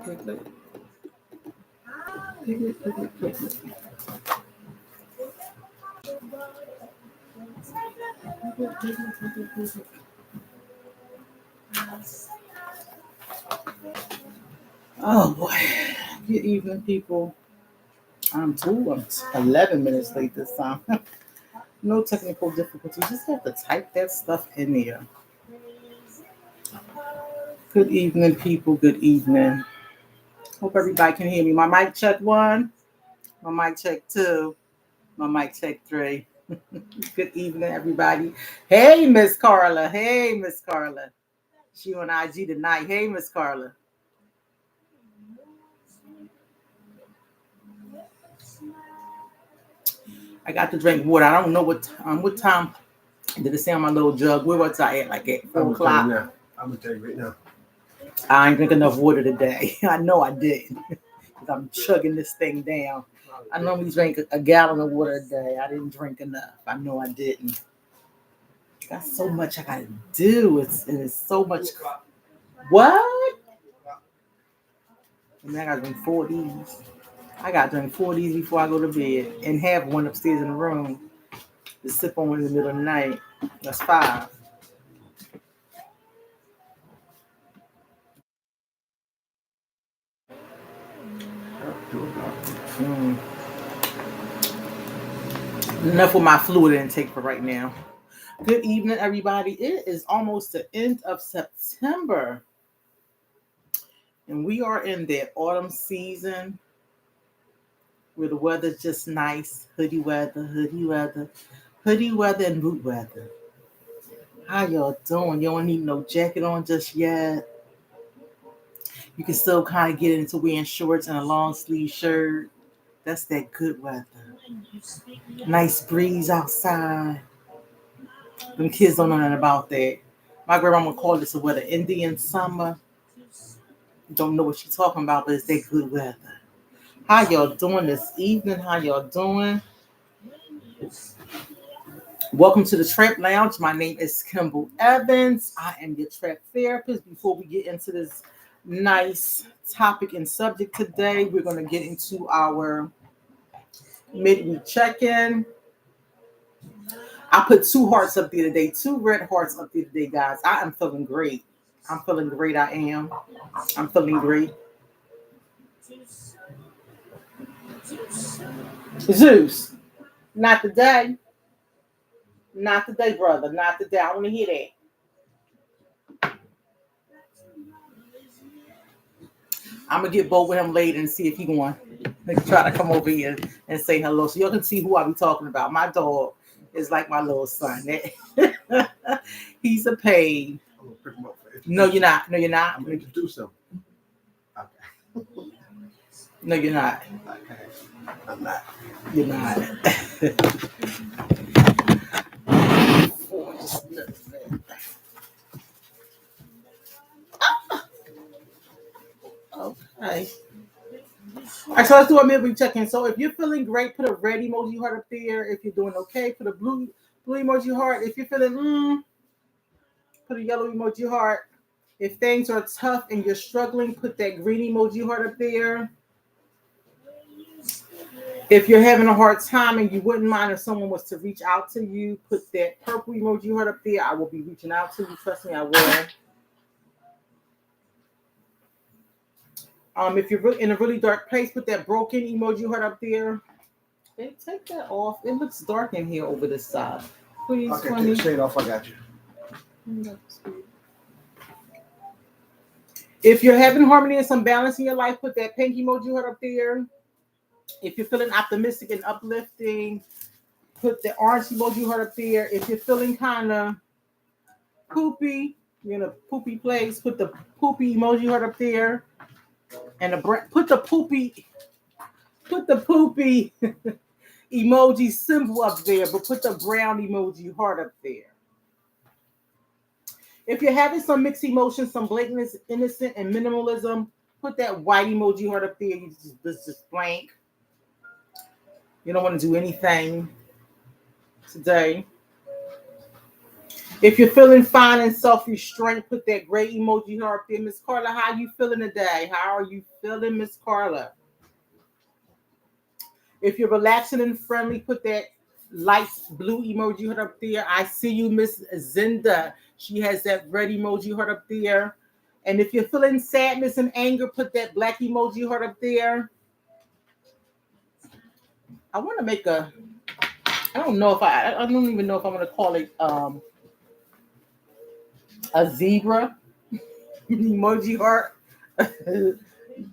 Oh boy. Good evening, people. I'm 11 minutes late this time. No technical difficulty. Just have to type that stuff in there. Good evening, people. Good evening. Hope everybody can hear me. My mic check 1. My mic check 2. My mic check 3. Good evening, everybody. Hey, Miss Carla. Hey, Miss Carla. She on IG tonight. Hey, Miss Carla. I got to drink water. I don't know what time did it say on my little jug? Where was I at? Like at 4 o'clock? I'm going to tell you right now. I ain't drink enough water today. I know I didn't. Because I'm chugging this thing down. I normally drink a gallon of water a day. I didn't drink enough. I know I didn't. Got so much I got to do. It's so much. What? And I got to drink 4 of these. I got to drink 4 of these before I go to bed. And have one upstairs in the room to sip on in the middle of the night. That's 5. Enough with my fluid intake for right now. Good evening, everybody. It is almost the end of September. And we are in the autumn season where the weather's just nice. Hoodie weather, and boot weather. How y'all doing? You don't need no jacket on just yet. You can still kind of get into wearing shorts and a long sleeve shirt. That's that good weather. Nice breeze outside. Them kids don't know nothing about that. My grandma would call this a weather Indian summer. Don't know what she's talking about, but it's that good weather. How y'all doing this evening? How y'all doing? Welcome to the Trap Lounge. My name is Kimble Evans. I am your trap therapist. Before we get into this nice topic and subject today, we're going to get into our midweek check-in. I put 2 hearts up there today, 2 red hearts up there today, guys. I am feeling great. I'm feeling great. I am. I'm feeling great. Zeus, not today. Not today, brother. Not today. I want to hear that. I'm going to get bold with him later and see if he going to try to come over here and say hello. So y'all can see who I be talking about. My dog is like my little son. He's a pain. No, you're not. No, you're not. I'm going to do something. Okay. No, you're not. Okay. I'm not. You're not. Okay. All right, so let's do a midweek check-in. So if you're feeling great, put a red emoji heart up there. If you're doing okay, put a blue emoji heart. If you're feeling put a yellow emoji heart. If things are tough and you're struggling, put that green emoji heart up there. If you're having a hard time and you wouldn't mind if someone was to reach out to you, put that purple emoji heart up there. I will be reaching out to you. Trust me, I will. If you're in a really dark place, put that broken emoji heart up there. Hey, take that off. It looks dark in here over this side. Please, okay, take the shade off. I got you. If you're having harmony and some balance in your life, put that pink emoji heart up there. If you're feeling optimistic and uplifting, put the orange emoji heart up there. If you're feeling kind of poopy, you're in a poopy place, put the poopy emoji heart up there. And put the poopy emoji symbol up there, but put the brown emoji heart up there. If you're having some mixed emotions, some blatantness, innocent, and minimalism, put that white emoji heart up there. This just blank. You don't want to do anything today. If you're feeling fine and self-restraint, put that gray emoji heart up there. Miss Carla, how you feeling today? How are you feeling, Miss Carla? If you're relaxing and friendly, put that light blue emoji heart up there. I see you, Miss Zinda. She has that red emoji heart up there. And if you're feeling sadness and anger, put that black emoji heart up there. I want to make a. I don't know if I don't even know if I'm gonna call it a zebra emoji heart.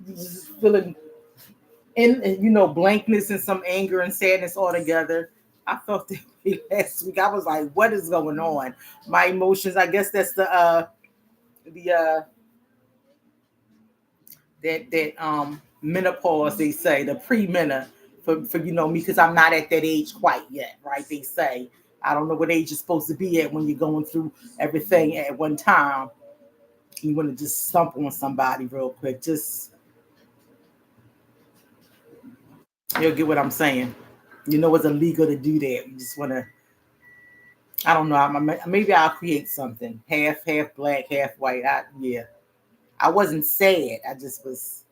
Just feeling in blankness and some anger and sadness all together. I felt that way last week. I was like, what is going on? My emotions, I guess that's the that menopause, they say, the pre-mena for me, because I'm not at that age quite yet, right? They say I don't know what age you're supposed to be at when you're going through everything at one time. You want to just stump on somebody real quick. Just you'll get what I'm saying. It's illegal to do that. You just want to. I don't know. Maybe I'll create something half black, half white. Yeah. I wasn't sad. I just was.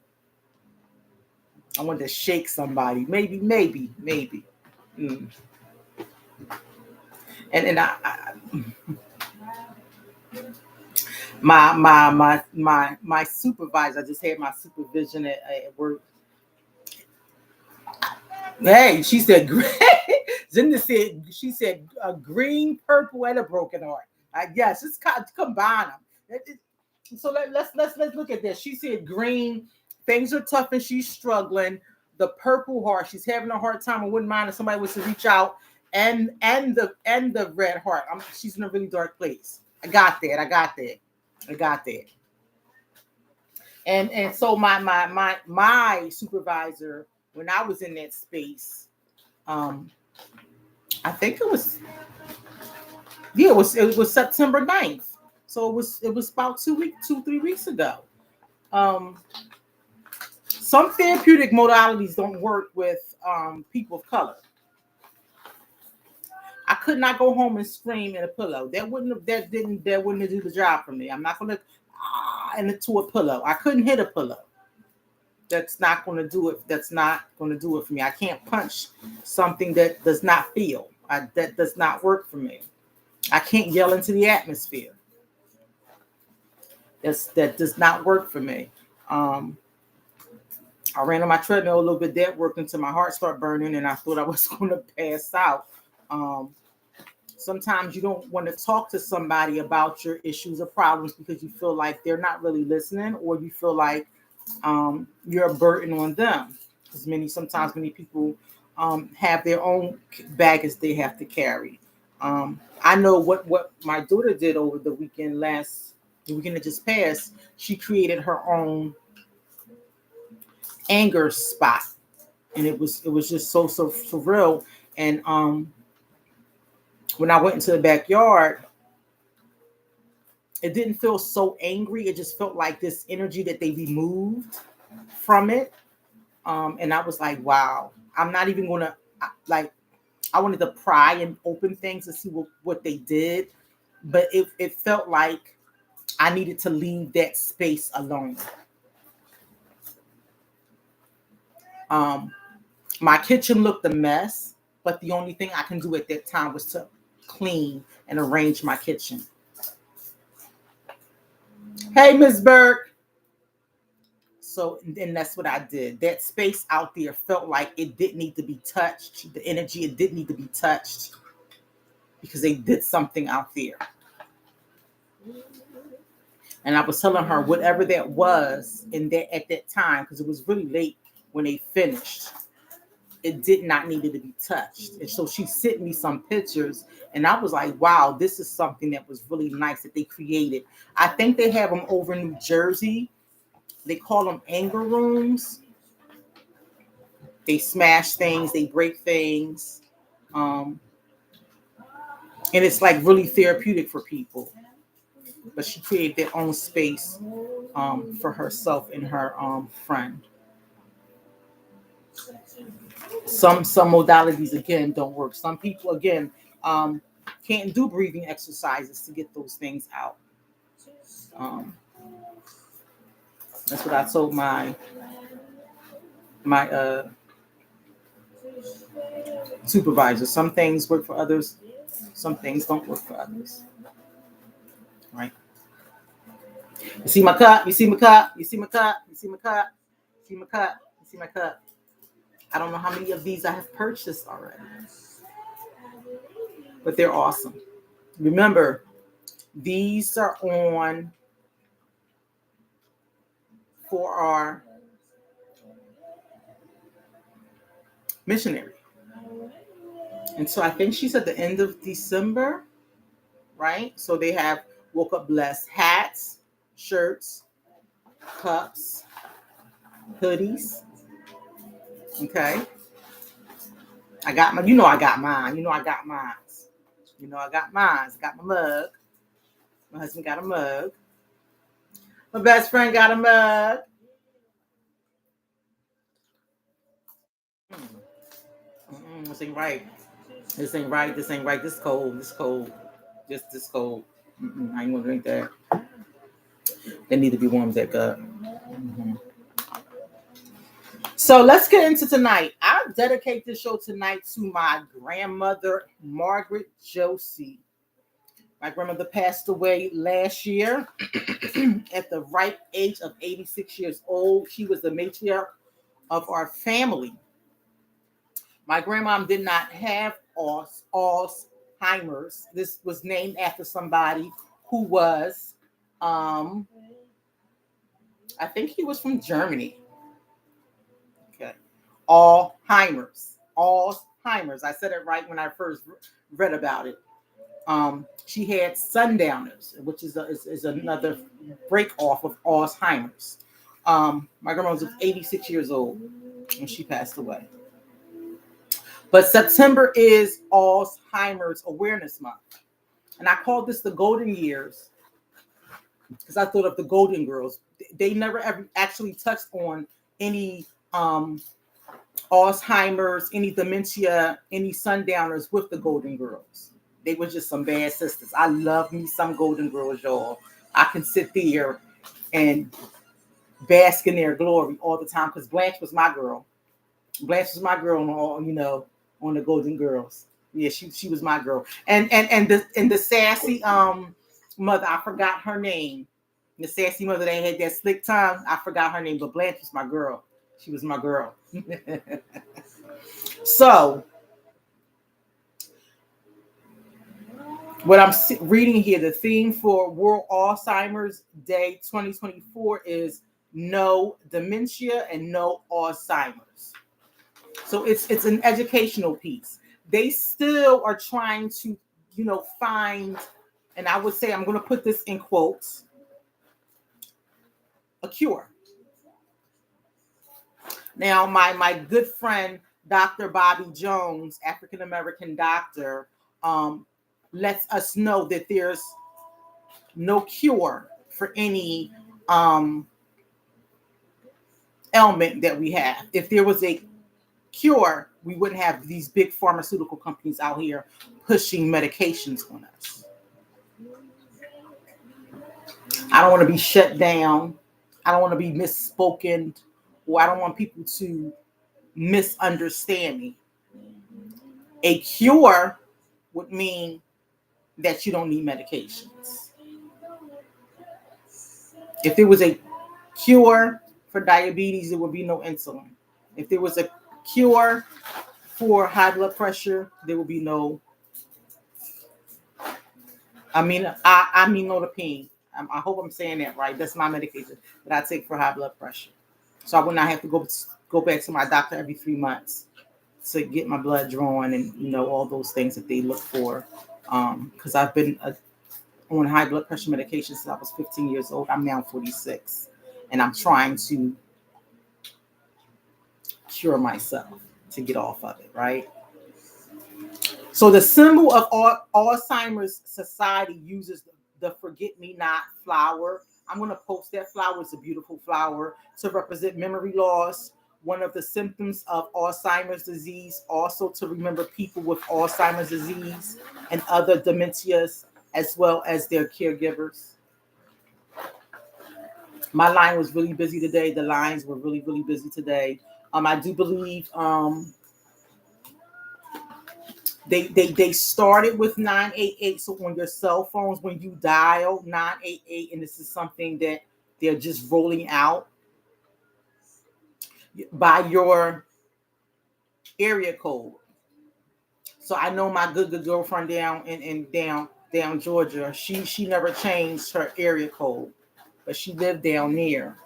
I wanted to shake somebody. Maybe. Mm. And my supervisor. I just had my supervision at work. Hey, she said green. Zinda said she said a green, purple, and a broken heart. I guess it's combine them. So let's look at this. She said green, things are tough and she's struggling. The purple heart, she's having a hard time. I wouldn't mind if somebody was to reach out, and the red heart. She's in a really dark place. I got that. And so my supervisor, when I was in that space, um, I think it was September 9th. So it was about 3 weeks ago. Um, some therapeutic modalities don't work with people of color. I could not go home and scream in a pillow. That wouldn't do the job for me. I'm not gonna into a pillow. I couldn't hit a pillow. That's not gonna do it. That's not gonna do it for me. I can't punch something that does not feel. That does not work for me. I can't yell into the atmosphere. That does not work for me. Um, I ran on my treadmill a little bit. That worked until my heart started burning, and I thought I was going to pass out. Um, Sometimes you don't want to talk to somebody about your issues or problems because you feel like they're not really listening, or you feel like you're a burden on them. Because sometimes many people have their own baggage they have to carry. I know what my daughter did over the weekend that just passed. She created her own anger spot, and it was just so surreal. And when I went into the backyard, it didn't feel so angry. It just felt like this energy that they removed from it. And I was like, wow, I'm not even gonna like. I wanted to pry and open things to see what they did, but it felt like I needed to leave that space alone. Um, my kitchen looked a mess, but the only thing I can do at that time was to clean and arrange my kitchen. Hey, Miss Burke. So then that's what I did. That space out there felt like it didn't need to be touched. The energy, it didn't need to be touched because they did something out there. And I was telling her whatever that was in that at that time, because it was really late when they finished. It did not need to be touched. And so she sent me some pictures, and I was like, wow, this is something that was really nice that they created. I think they have them over in New Jersey. They call them anger rooms. They smash things, they break things. Um, and it's like really therapeutic for people. But she created their own space for herself and her friend. Some modalities again don't work. Some people again um, can't do breathing exercises to get those things out. Um, that's what I told my supervisor. Some things work for others, some things don't work for others. Right? You see my cup, you see my cup, you see my cup, you see my cup, you see my cup, you see my cup. I don't know how many of these I have purchased already, but they're awesome. Remember, these are on for our missionary. And so I think she's at the end of December, right? So they have Woke Up Blessed hats, shirts, cups, hoodies. Okay. I got my, I got mine. I got mine. I got mine. I got my mug. My husband got a mug. My best friend got a mug. This ain't right. This ain't right. This ain't right. This cold. This cold. This cold. I ain't gonna drink that. They need to be warmed back up. Mm-hmm. So let's get into tonight. I dedicate this show tonight to my grandmother, Margaret Josie. My grandmother passed away last year at the ripe age of 86 years old. She was the matriarch of our family. My grandmom did not have Alzheimer's. This was named after somebody who was, I think he was from Germany. Okay. Alzheimer's. I said it right when I first read about it. She had sundowners, which is another break off of Alzheimer's. My grandma was 86 years old when she passed away. But September is Alzheimer's Awareness Month. And I called this the Golden Years because I thought of the Golden Girls. They never ever actually touched on any Alzheimer's, any dementia, any sundowners with the Golden Girls. They were just some bad sisters. I love me some Golden Girls, y'all. I can sit there and bask in their glory all the time because Blanche was my girl. Blanche was my girl on the Golden Girls. Yeah, she was my girl. And the sassy mother, I forgot her name. The sassy mother that had that slick tongue, I forgot her name, but Blanche was my girl. She was my girl. So, what I'm reading here, the theme for World Alzheimer's Day 2024 is no dementia and no Alzheimer's. So it's an educational piece. They still are trying to, find, and I would say I'm going to put this in quotes, a cure. Now, my good friend, Dr. Bobby Jones, African American doctor, lets us know that there's no cure for any ailment that we have. If there was a cure, we wouldn't have these big pharmaceutical companies out here pushing medications on us. I don't want to be shut down. I don't want to be misspoken, or I don't want people to misunderstand me. A cure would mean that you don't need medications. If there was a cure for diabetes, there would be no insulin. If there was a cure for high blood pressure, there will be no amlodipine. I hope I'm saying that right. That's my medication that I take for high blood pressure. So I would not have to go back to my doctor every 3 months to get my blood drawn and all those things that they look for. Because I've been on high blood pressure medication since I was 15 years old. I'm now 46, and I'm trying to cure myself to get off of it, right? So the symbol of Alzheimer's Society uses the forget-me-not flower. I'm going to post that flower. It's a beautiful flower to represent memory loss, one of the symptoms of Alzheimer's disease, also to remember people with Alzheimer's disease and other dementias, as well as their caregivers. My line was really busy today. The lines were really, really busy today. I do believe they started with 988. So on your cell phones, when you dial 988, and this is something that they're just rolling out by your area code. So I know my good girlfriend down in down Georgia. She never changed her area code, but she lived down there.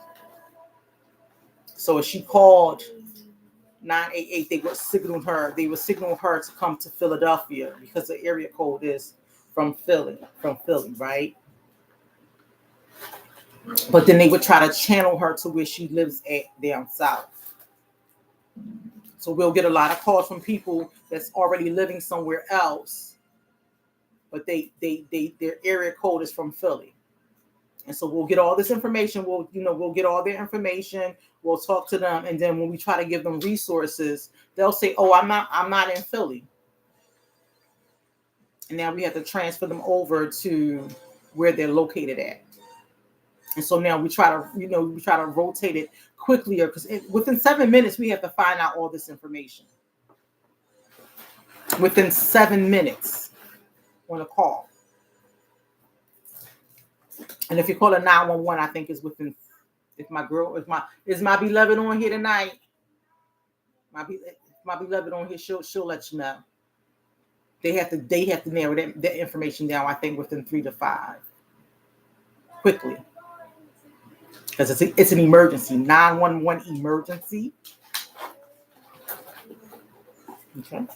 So if she called 988, they would signal her. They would signal her to come to Philadelphia because the area code is from Philly, right? But then they would try to channel her to where she lives at down south. So we'll get a lot of calls from people that's already living somewhere else, but their area code is from Philly. And so we'll get all this information. We'll get all their information. We'll talk to them, and then when we try to give them resources, they'll say, "Oh, I'm not in Philly," and now we have to transfer them over to where they're located at. And so now we try to rotate it quickly, because within 7 minutes we have to find out all this information. Within 7 minutes on a call. And if you call a 911, I think is within. If my beloved on here tonight, my beloved on here, she'll let you know. They have to narrow that information down. I think within 3 to 5, quickly, because it's an emergency, 911 emergency. Okay.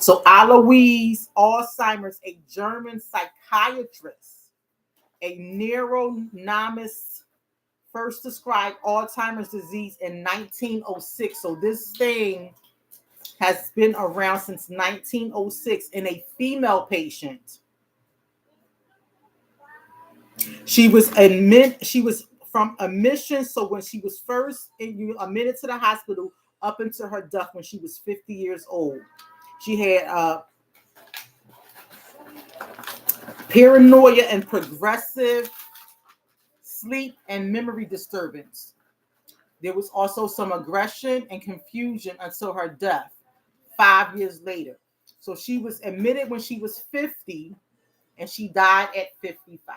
So Alois Alzheimer's, a German psychiatrist, a neuronomist, first described Alzheimer's disease in 1906. So this thing has been around since 1906 in a female patient. She was from admission. So when she was first admitted to the hospital, up until her death when she was 50 years old, she had paranoia and progressive sleep and memory disturbance. There was also some aggression and confusion until her death 5 years later. So she was admitted when she was 50 and she died at 55.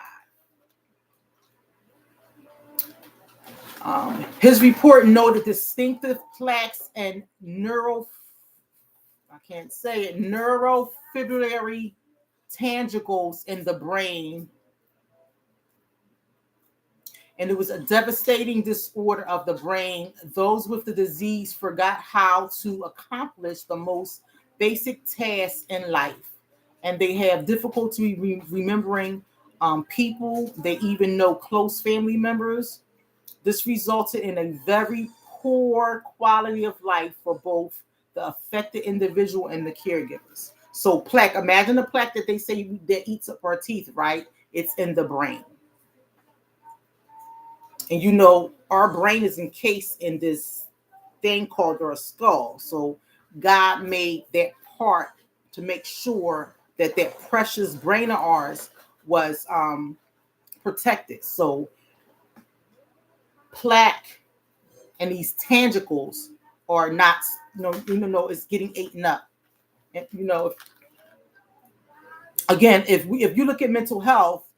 His report noted distinctive plaques and neurofibrillary tangles in the brain. And it was a devastating disorder of the brain. Those with the disease forgot how to accomplish the most basic tasks in life. And they have difficulty remembering people. They even know close family members. This resulted in a very poor quality of life for both the affected individual and the caregivers. So plaque, imagine the plaque that they say that eats up our teeth, right? It's in the brain. And our brain is encased in this thing called our skull. So God made that part to make sure that precious brain of ours was protected. So plaque and these tangles are not, it's getting eaten up. And, again, if you look at mental health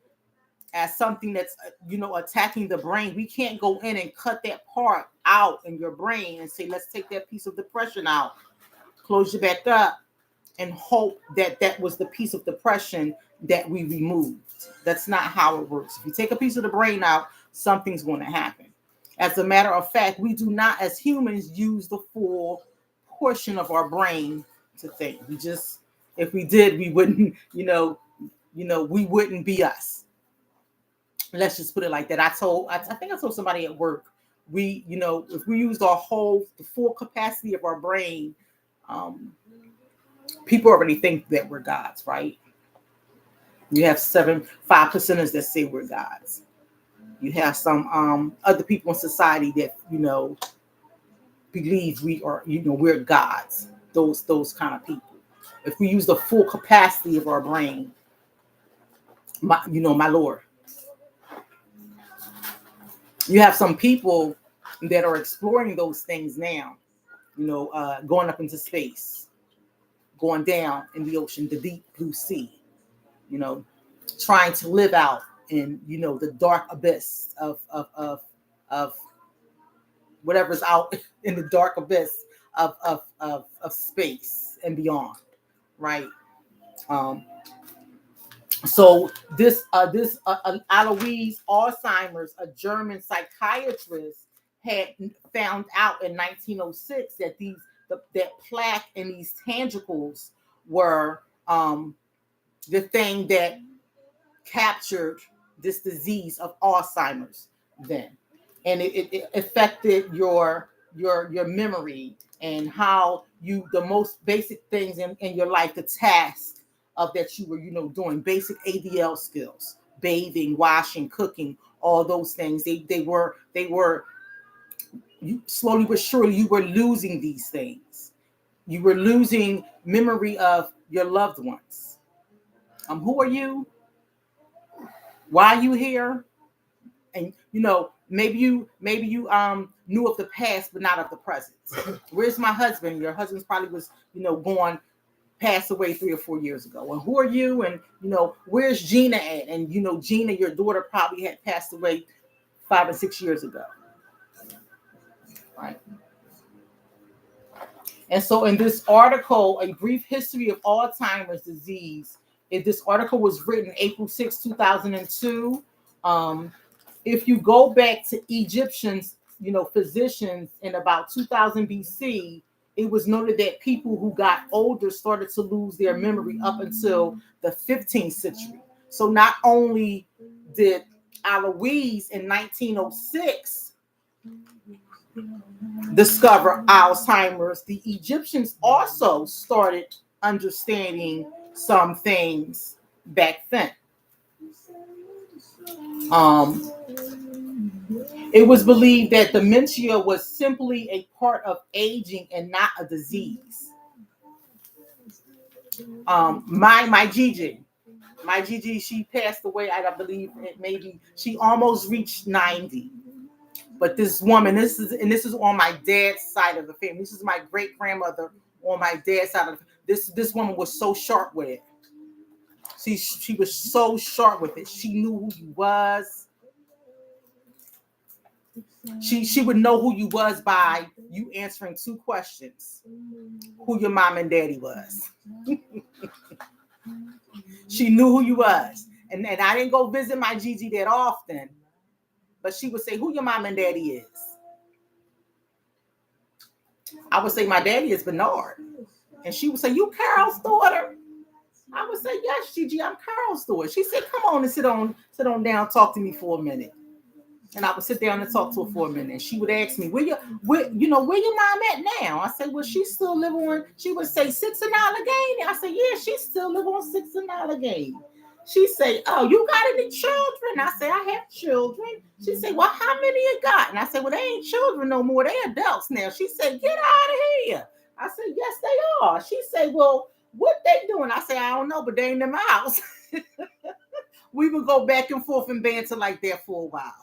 as something that's attacking the brain, we can't go in and cut that part out in your brain and say, let's take that piece of depression out, close your back up, and hope that was the piece of depression that we removed. That's not how it works. If you take a piece of the brain out, something's going to happen. As a matter of fact, we do not, as humans, use the full portion of our brain to think. If we did, we wouldn't, we wouldn't be us. Let's just put it like that. I think I told somebody at work, if we used the full capacity of our brain, people already think that we're gods, right? You have 5%ers that say we're gods. You have some other people in society that believe we are we're gods. Those kind of people. If we use the full capacity of our brain, my lord, you have some people that are exploring those things now. Going up into space, going down in the ocean, the deep blue sea. You know, trying to live out in the dark abyss of whatever's out in the dark abyss of space and beyond, right? Um, so this Alois Alzheimer's, a German psychiatrist, had found out in 1906 that that plaque and these tangicles were the thing that captured this disease of Alzheimer's then, and it affected your memory and how the most basic things in your life, the task of that you were doing, basic ADL skills, bathing, washing, cooking, all those things. They were you, slowly but surely you were losing these things. You were losing memory of your loved ones. Who are you? Why are you here? And maybe you knew of the past but not of the present. Where's my husband? Your husband's probably was gone, passed away 3 or 4 years ago. And who are you? And where's Gina at? And Gina, your daughter, probably had passed away 5 or 6 years ago, right? And so in this article, A Brief History of Alzheimer's Disease, this article was written April 6, 2002. If you go back to Egyptians, physicians in about 2000 BC, it was noted that people who got older started to lose their memory up until the 15th century. So not only did Alois in 1906 discover Alzheimer's, the Egyptians also started understanding some things back then. It was believed that dementia was simply a part of aging and not a disease. My Gigi, she passed away. I believe maybe she almost reached 90. But this woman, this is on my dad's side of the family. This is my great grandmother on my dad's side of this woman was so sharp with it. She was so sharp with it. She knew who you was. She would know who you was by you answering 2 questions: who your mom and daddy was. She knew who you was, and I didn't go visit my Gigi that often, but she would say, "Who your mom and daddy is?" I would say, "My daddy is Bernard," and she would say, "You Carol's daughter?" I would say, "Yes, Gigi, I'm Carol's daughter." She said, "Come on and sit on down, talk to me for a minute." And I would sit down and talk to her for a minute. And she would ask me, where your mom at now? I said, well, she still live on, she would say 6 in Allegheny. I said, yeah, she still live on 6 in Allegheny. She say, oh, you got any children? I say, I have children. She said, well, how many you got? And I said, well, they ain't children no more. They adults now. She said, get out of here. I said, yes, they are. She said, well, what they doing? I said, I don't know, but they ain't in my house. We would go back and forth and banter like that for a while.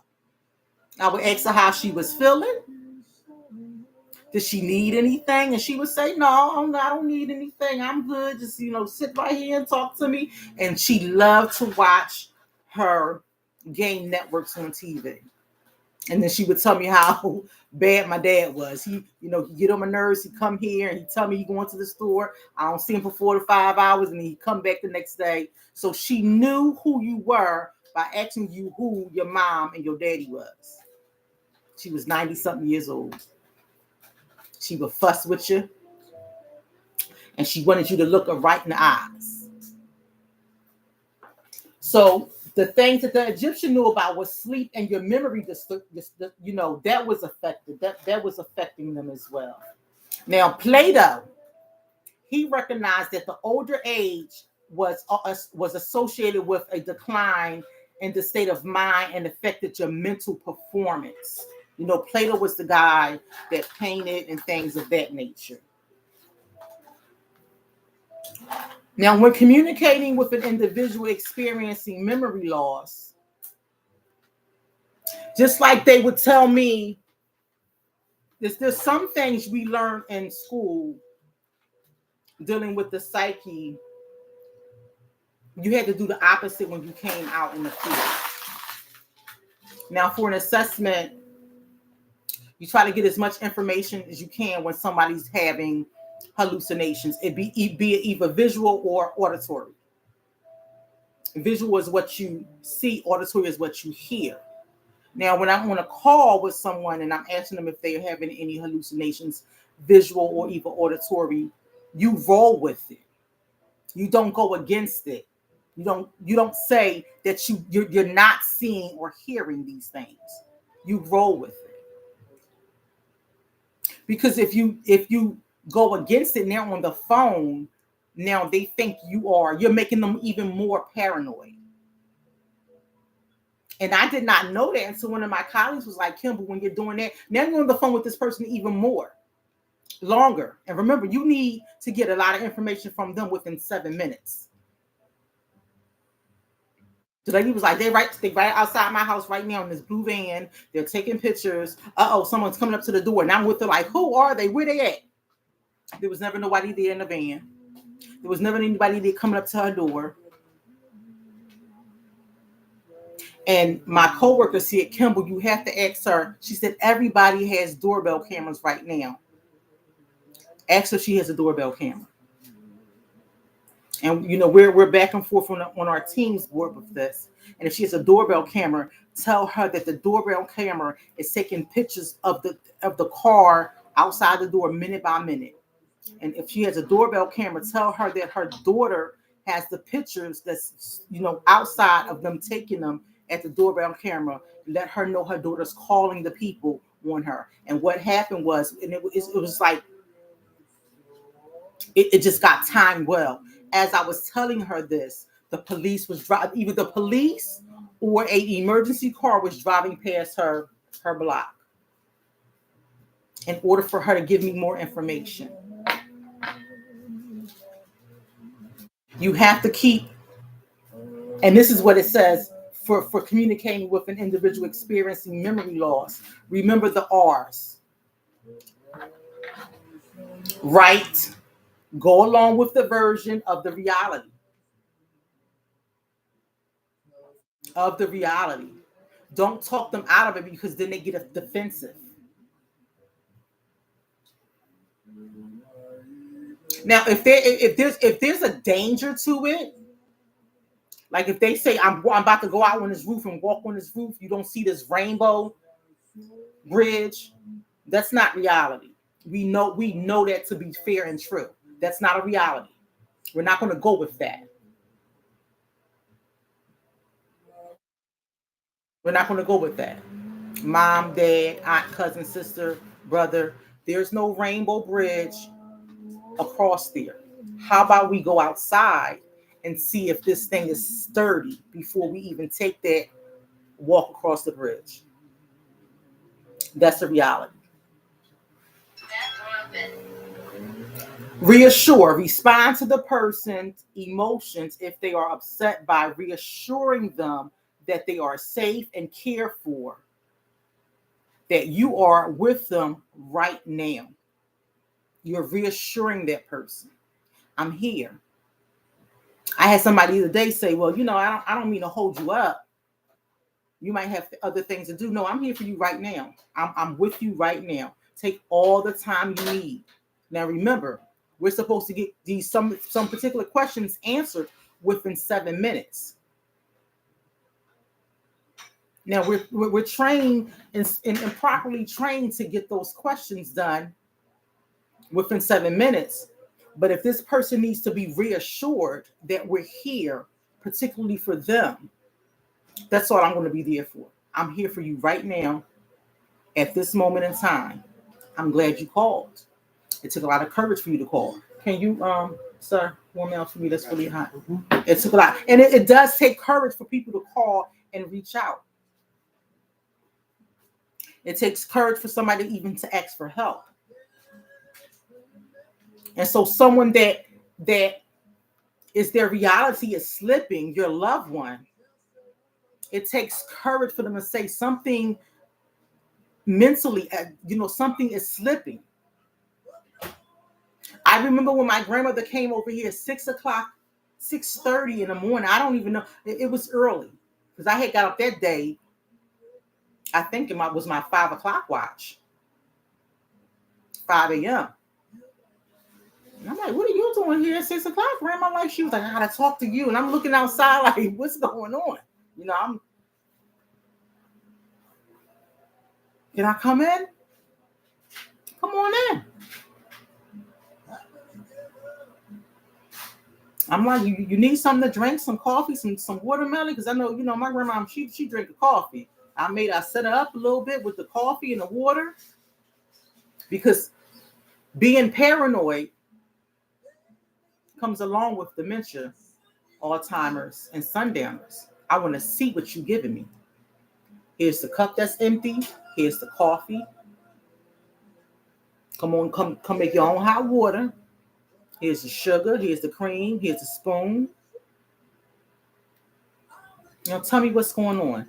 I would ask her how she was feeling. Did she need anything? And she would say, no, I don't need anything. I'm good. Just, sit right here and talk to me. And she loved to watch her game networks on TV. And then she would tell me how bad my dad was. He get on my nerves. He come here and he tell me he going to the store. I don't see him for 4 to 5 hours, and he come back the next day. So she knew who you were by asking you who your mom and your daddy was. She was 90-something years old. She would fuss with you, and she wanted you to look her right in the eyes. So the things that the Egyptian knew about was sleep and your memory, that was affected. That was affecting them as well. Now, Plato, he recognized that the older age was associated with a decline and the state of mind and affected your mental performance. You know, Plato was the guy that painted and things of that nature. Now, when communicating with an individual experiencing memory loss, just like they would tell me, there's some things we learn in school dealing with the psyche. You had to do the opposite when you came out in the field. Now, for an assessment, you try to get as much information as you can when somebody's having hallucinations. Be it either visual or auditory. Visual is what you see, auditory is what you hear. Now, when I'm on a call with someone and I'm asking them if they're having any hallucinations, visual or either auditory, you roll with it. You don't go against it. You don't say that you're not seeing or hearing these things. You roll with it. Because if you go against it now on the phone, now they think you're making them even more paranoid. And I did not know that until one of my colleagues was like, Kimble, when you're doing that, now you're on the phone with this person even more, longer. And remember, you need to get a lot of information from them within 7 minutes. The lady was like, they right outside my house right now in this blue van. They're taking pictures. Someone's coming up to the door. And I'm with her like, who are they? Where they at? There was never nobody there in the van. There was never anybody there coming up to her door. And my coworker said, Kimble, you have to ask her. She said, everybody has doorbell cameras right now. Ask her if she has a doorbell camera. And, you know, we're back and forth on our team's board with this. And if she has a doorbell camera, tell her that the doorbell camera is taking pictures of the car outside the door minute by minute. And if she has a doorbell camera, tell her that her daughter has the pictures that's, you know, outside of them taking them at the doorbell camera. Let her know her daughter's calling the people on her. And what happened was, and it was like, it just got timed well. As I was telling her this, the police was driving, either the police or an emergency car was driving past her block in order for her to give me more information. You have to keep, and this is what it says for communicating with an individual experiencing memory loss. Remember the R's. Right. Go along with the version of the reality. Don't talk them out of it because then they get defensive. Now, if there's a danger to it, like if they say I'm about to go out on this roof and walk on this roof, you don't see this rainbow bridge, that's not reality. We know that to be fair and true. That's not a reality. We're not going to go with that. We're not going to go with that. Mom, dad, aunt, cousin, sister, brother, there's no rainbow bridge across there. How about we go outside and see if this thing is sturdy before we even take that walk across the bridge? That's a reality. Reassure, respond to the person's emotions if they are upset by reassuring them that they are safe and cared for, that you are with them right now. You're reassuring that person. I'm here. I had somebody the other day say, well, you know, I don't mean to hold you up. You might have other things to do. No, I'm here for you right now. I'm with you right now. Take all the time you need. Now, remember, we're supposed to get some particular questions answered within 7 minutes. Now, we're trained and properly trained to get those questions done within 7 minutes. But if this person needs to be reassured that we're here, particularly for them, that's all I'm going to be there for. I'm here for you right now at this moment in time. I'm glad you called. It took a lot of courage for you to call. Can you, sir, warm out for me? That's really hot. It took a lot. And it does take courage for people to call and reach out. It takes courage for somebody even to ask for help. And so someone that is their reality is slipping, your loved one, it takes courage for them to say something mentally, something is slipping. I remember when my grandmother came over here 6:00, 6:30 in the morning. I don't even know. It was early because I had got up that day. I think it was my 5:00 watch, 5 a.m. And I'm like, what are you doing here at 6:00, Grandma? Like, she was like, I gotta talk to you. And I'm looking outside like, what's going on? Can I come in? Come on in. I'm like, you need something to drink, some coffee, some watermelon? Because I know, my grandma, she drank the coffee. I set her up a little bit with the coffee and the water. Because being paranoid comes along with dementia, Alzheimer's, and sundowners. I want to see what you're giving me. Here's the cup that's empty. Here's the coffee. Come on, come make your own hot water. Here's the sugar. Here's the cream. Here's the spoon. Tell me what's going on.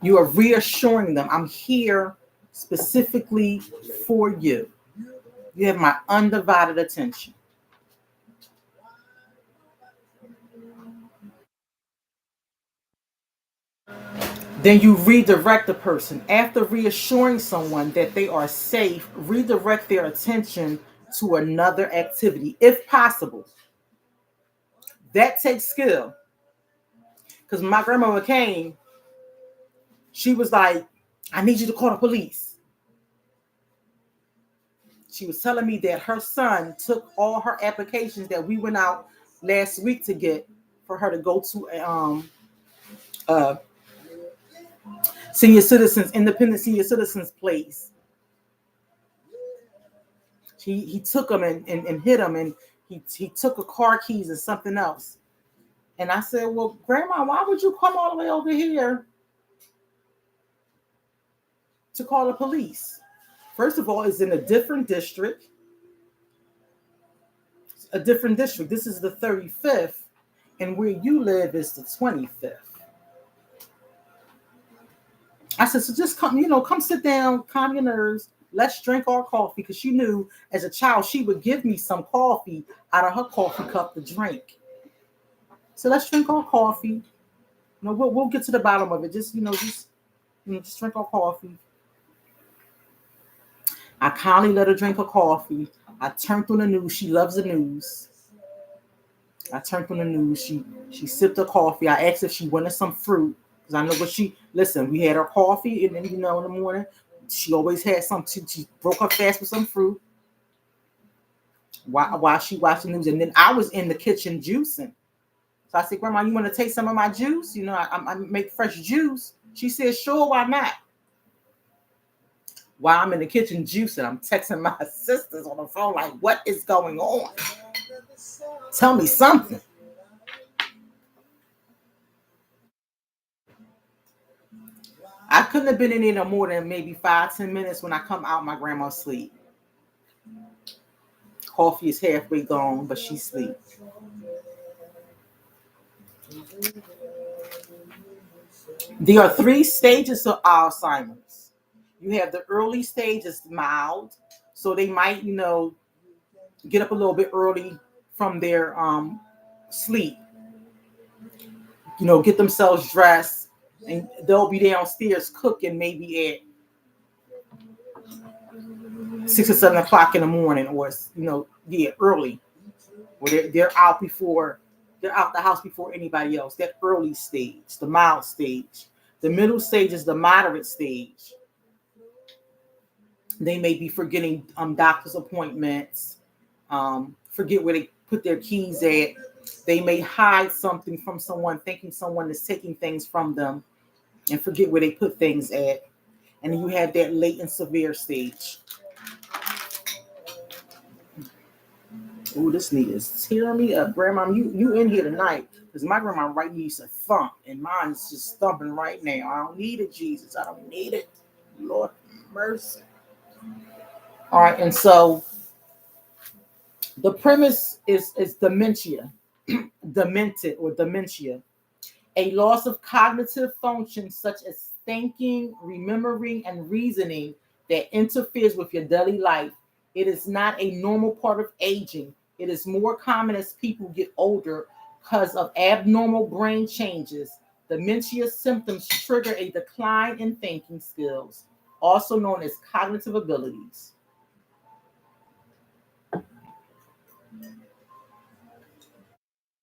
You are reassuring them, I'm here specifically for you. You have my undivided attention. Then you redirect the person. After reassuring someone that they are safe, redirect their attention to another activity, if possible. That takes skill. Because my grandmother came, she was like, I need you to call the police. She was telling me that her son took all her applications that we went out last week to get for her to go to independent senior citizens place. He took them and hid them, and he took her car keys and something else. And I said, well, Grandma, why would you come all the way over here to call the police? First of all, it's in a different district. This is the 35th, and where you live is the 25th. I said, so just come sit down, calm your nerves. Let's drink our coffee, because she knew as a child she would give me some coffee out of her coffee cup to drink. So let's drink our coffee. We'll get to the bottom of it. Just drink our coffee. I kindly let her drink her coffee. I turned on the news. She loves the news. I turned on the news. She sipped her coffee. I asked if she wanted some fruit, because I know we had her coffee, and then, in the morning, she always had something. She broke her fast with some fruit while she watched the news. And then I was in the kitchen juicing. So I said, Grandma, you want to taste some of my juice? I make fresh juice. She said, sure, why not? While I'm in the kitchen juicing, I'm texting my sisters on the phone like, what is going on? Tell me something. I couldn't have been in there no more than maybe 5-10 minutes. When I come out, my grandma's asleep. Coffee is halfway gone, but she's asleep. There are 3 stages of Alzheimer's. You have the early stage, is mild. So they might, get up a little bit early from their sleep. Get themselves dressed, and they'll be downstairs cooking maybe at 6 or 7 o'clock in the morning, or early. Where they're out the house before anybody else. That early stage, the mild stage. The middle stage is the moderate stage. They may be forgetting doctor's appointments, forget where they put their keys at. They may hide something from someone, thinking someone is taking things from them, and forget where they put things at. And then you have that late and severe stage. Ooh, this knee is tearing me up. Grandma, you in here tonight. Because my grandma right knee used to thump. And mine's just thumping right now. I don't need it, Jesus. I don't need it. Lord mercy. All right, and so the premise is dementia, demented or dementia, a loss of cognitive functions such as thinking, remembering, and reasoning that interferes with your daily life. It is not a normal part of aging. It is more common as people get older because of abnormal brain changes. Dementia symptoms trigger a decline in thinking skills, also known as cognitive abilities.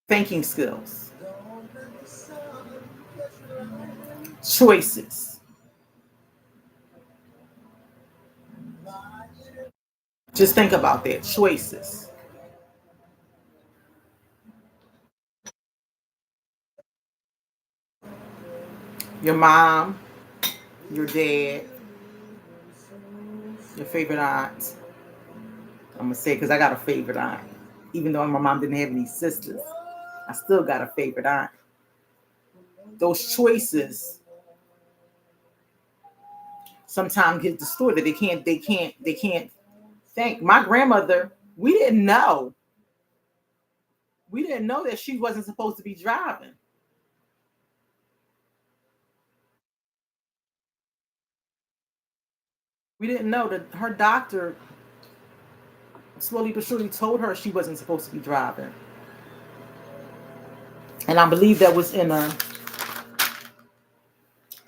Thinking skills, choices. Just think about that. Choices. Your mom, your dad, your favorite aunt. I'm gonna say because I got a favorite aunt. Even though my mom didn't have any sisters, I still got a favorite aunt. Those choices sometimes get distorted. They can't think. My grandmother, we didn't know. We didn't know that she wasn't supposed to be driving. We didn't know that her doctor slowly but surely told her she wasn't supposed to be driving. And I believe that was in her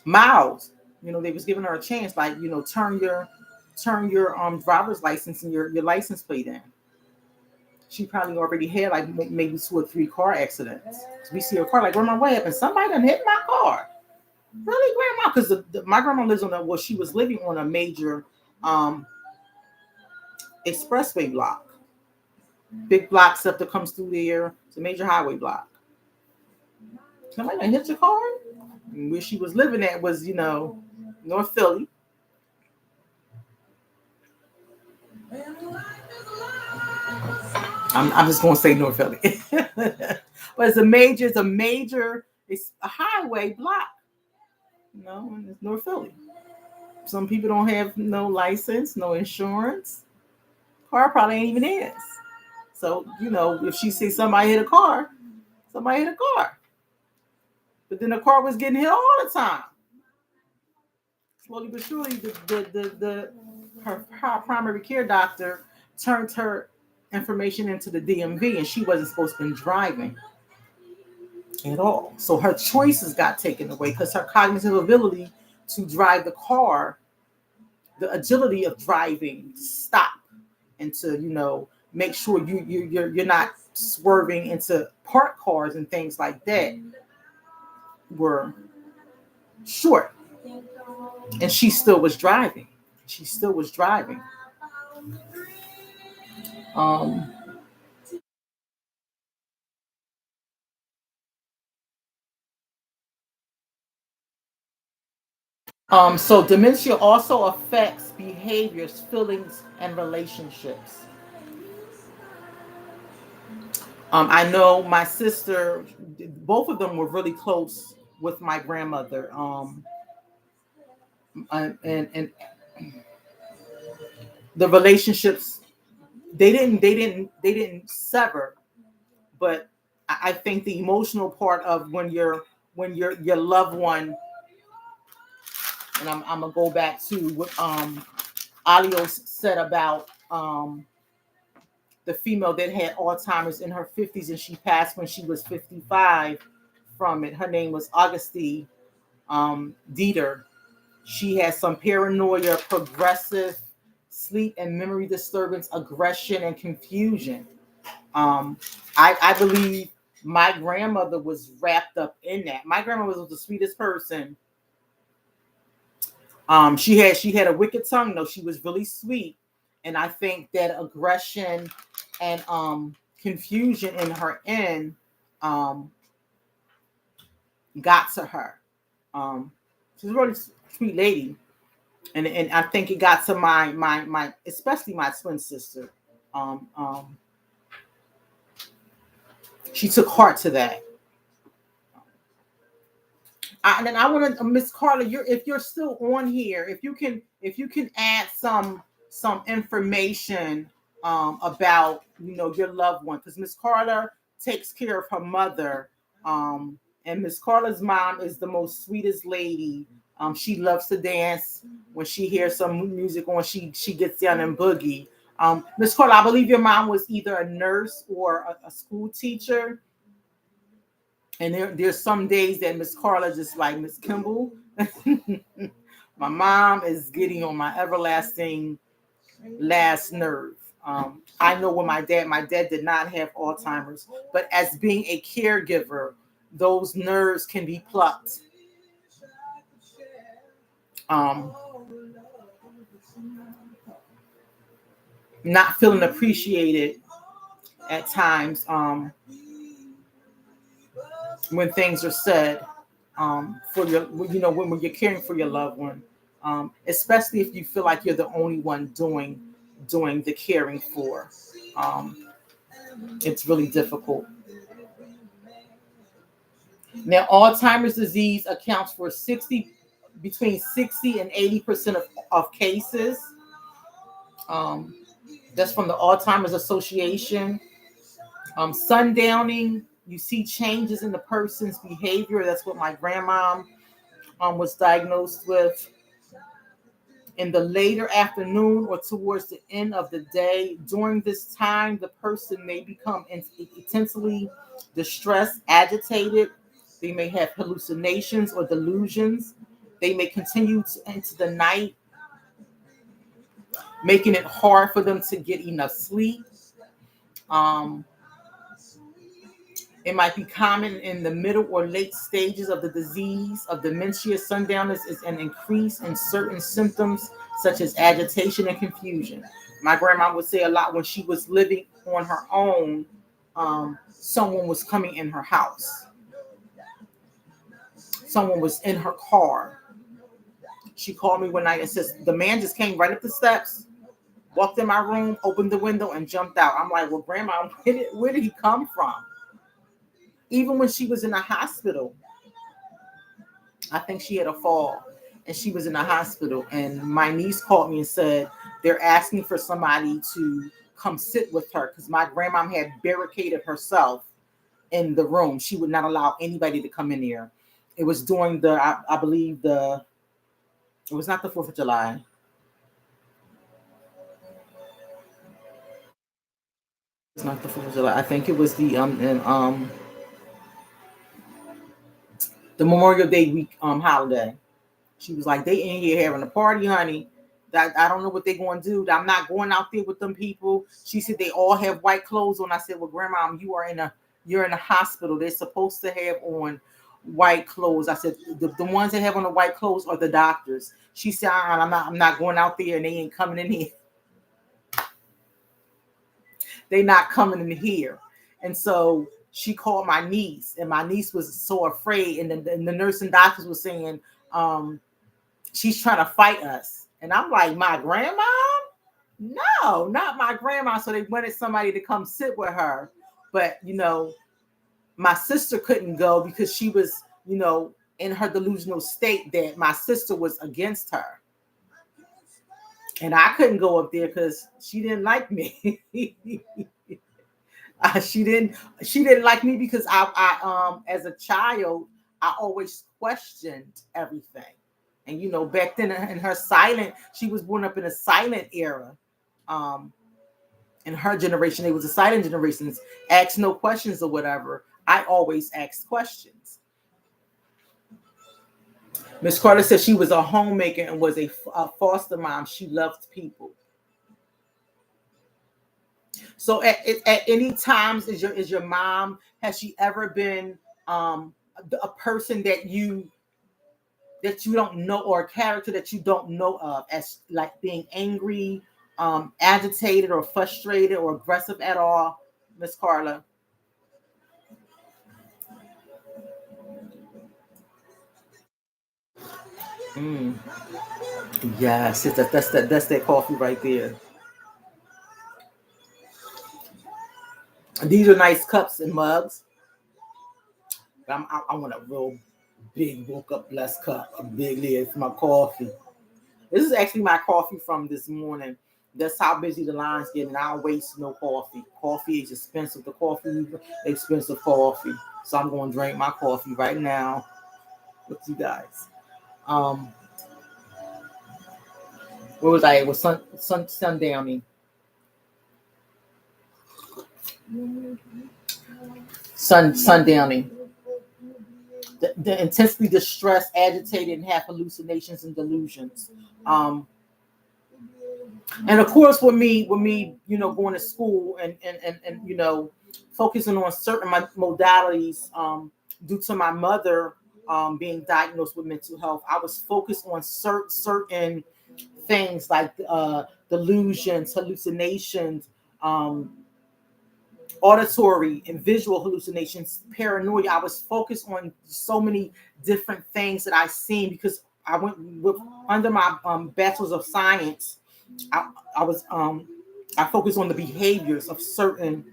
mouth. They was giving her a chance, like, turn your driver's license and your license plate in. She probably already had like maybe 2 or 3 car accidents. We see her car like, "Grandma, what happened? Somebody done hit my car." Really, grandma? Because my grandma lives on she was living on a major um expressway block, big block stuff that comes through there. It's a major highway block. Somebody done hit your car. And where she was living at was, North Philly. I'm just gonna say North Philly, but it's a highway block. And it's North Philly. Some people don't have no license, no insurance. Car probably ain't even theirs. So if she sees somebody hit a car, somebody hit a car. But then the car was getting hit all the time. Slowly but surely, her primary care doctor turned her information into the DMV, and she wasn't supposed to be driving at all. So her choices got taken away because her cognitive ability to drive the car, the agility of driving, stop and to make sure you're not swerving into parked cars and things like that were short. And she still was driving. She still was driving. Um, so dementia also affects behaviors, feelings, and relationships. I know my sister, both of them were really close with my grandmother. And the relationships, they didn't sever, but I think the emotional part of when your loved one, and I'm gonna go back to what Alios said about the female that had Alzheimer's in her 50s and she passed when she was 55 from it. Her name was Auguste Dieter. She has some paranoia, progressive sleep and memory disturbance, aggression, and confusion. Um, I believe my grandmother was wrapped up in that. My grandmother was the sweetest person. She had a wicked tongue though. She was really sweet, and I think that aggression and confusion in her end um, got to her. She's a really sweet lady, and I think it got to my especially my twin sister. Um, um, she took heart to that. And then I want to, Miss Carla, if you're still on here, if you can add some information about your loved one, because Miss Carla takes care of her mother, and Miss Carla's mom is the most sweetest lady. She loves to dance. When she hears some music on, she gets down and boogie. Miss Carla, I believe your mom was either a nurse or a school teacher. And there's some days that Miss Carla just like, Miss Kimble, my mom is getting on my everlasting last nerve. I know when my dad did not have Alzheimer's, but as being a caregiver, those nerves can be plucked. Um, Not feeling appreciated at times, when things are said, for your, when you're caring for your loved one, especially if you feel like you're the only one doing the caring for. Um, it's really difficult. Now, Alzheimer's disease accounts for between 60 and 80% of cases. Um, that's from the Alzheimer's Association. Sundowning, you see changes in the person's behavior. That's what my grandma was diagnosed with. In the later afternoon or towards the end of the day. During this time, the person may become intensely distressed, agitated. They may have hallucinations or delusions. They may continue into the night, making it hard for them to get enough sleep. Um, It might be common in the middle or late stages of the disease of dementia. Sundowners is an increase in certain symptoms such as agitation and confusion. My grandma would say a lot when she was living on her own, someone was coming in her house. Someone was in her car. She called me one night and says, the man just came right up the steps, walked in my room, opened the window, and jumped out. I'm like, well, Grandma, where did he come from? Even when she was in the hospital, I think she had a fall and she was in the hospital. And my niece called me and said, they're asking for somebody to come sit with her because my grandmom had barricaded herself in the room. She would not allow anybody to come in there. It was during I believe it was not the 4th of July. It's not the 4th of July. I think it was the Memorial Day week holiday. She was like, they in here having a party, honey. I don't know what they're going to do. I'm not going out there with them people. She said they all have white clothes on. I said, well, Grandma, you're in a hospital. They're supposed to have on white clothes. I said, the ones that have on the white clothes are the doctors. She said, I'm not going out there and they ain't coming in here. They're not coming in here. And so she called my niece, and my niece was so afraid. And the nurse and doctors were saying, she's trying to fight us. And I'm like, my grandma? No, not my grandma. So they wanted somebody to come sit with her. But, my sister couldn't go because she was, in her delusional state that my sister was against her. And I couldn't go up there because she didn't like me. She didn't like me because I as a child, I always questioned everything. And back then in her she was born up in a silent era. In her generation, it was a silent generation. Ask no questions or whatever. I always asked questions. Miss Carter said she was a homemaker and was a foster mom. She loved people. So at any times is your mom, has she ever been a person that you don't know, or a character that you don't know of, as like being angry, agitated or frustrated or aggressive at all, Miss Carla? Mm. Yes, that's that coffee right there. These are nice cups and mugs. But I want a real big woke up blessed cup, a big lid for my coffee. This is actually my coffee from this morning. That's how busy the line's getting. I don't waste no coffee. Coffee is expensive. The coffee, expensive coffee. So I'm going to drink my coffee right now with you guys. Um, where was I? It was sundowning. Sundowning. The intensely distressed, agitated, and have hallucinations and delusions. And of course, with me, going to school and focusing on certain modalities, due to my mother being diagnosed with mental health, I was focused on certain things like delusions, hallucinations, auditory and visual hallucinations, paranoia. I was focused on so many different things that I seen because I went with under my bachelor's of science. I was I focused on the behaviors of certain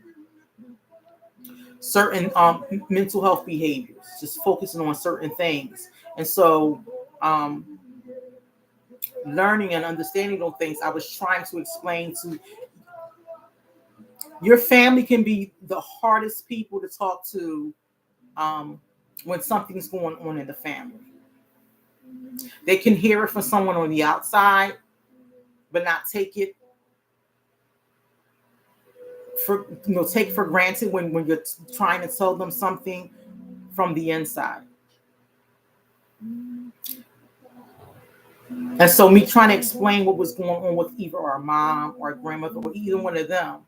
mental health behaviors, just focusing on certain things. And so learning and understanding those things, I was trying to explain to your family can be the hardest people to talk to when something's going on in the family. They can hear it from someone on the outside, but not take it for take for granted when you're trying to tell them something from the inside. And so me trying to explain what was going on with either our mom or our grandmother or either one of them,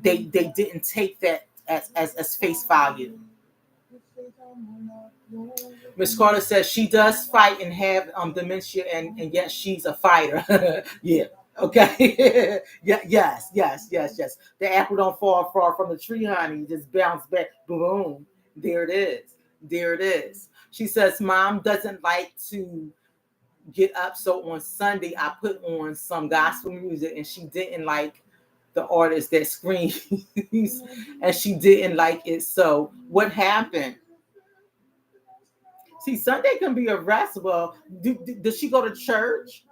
they didn't take that as face value. Miss Carter says she does fight and have dementia, and yet she's a fighter. Yeah. Okay. Yeah. Yes. The apple don't fall far from the tree, honey. Just bounce back. Boom. There it is. There it is. She says mom doesn't like to get up, so on Sunday I put on some gospel music, and she didn't like the artist that screams, and she didn't like it. So what happened? See, Sunday can be a rest. Well, does she go to church?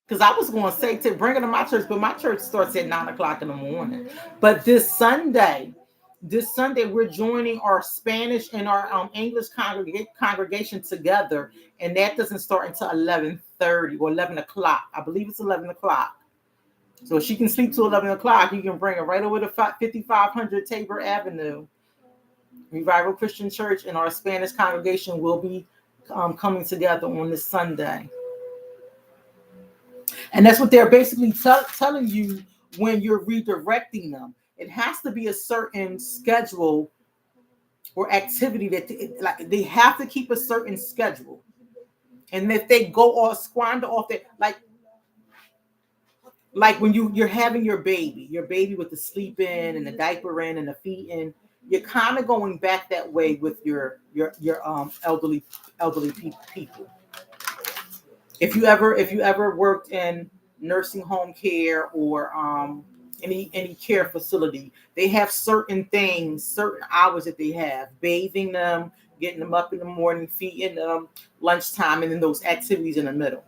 Because I was going to say to bring her to my church, but my church starts at 9 o'clock in the morning. But this Sunday, we're joining our Spanish and our English congregation together, and that doesn't start until 11:30 or 11 o'clock. I believe it's 11 o'clock. So if she can sleep till 11 o'clock, you can bring her right over to 5500 Tabor Avenue. Revival Christian Church and our Spanish congregation will be coming together on this Sunday. And that's what they're basically telling you when you're redirecting them. It has to be a certain schedule or activity that they have to keep a certain schedule. And if they go or squander off that, like when you're having your baby with the sleep in and the diaper in and the feet in, you're kind of going back that way with your elderly people. If you ever worked in nursing home care or any care facility, they have certain things, certain hours that they have, bathing them, getting them up in the morning, feeding them, lunchtime, and then those activities in the middle.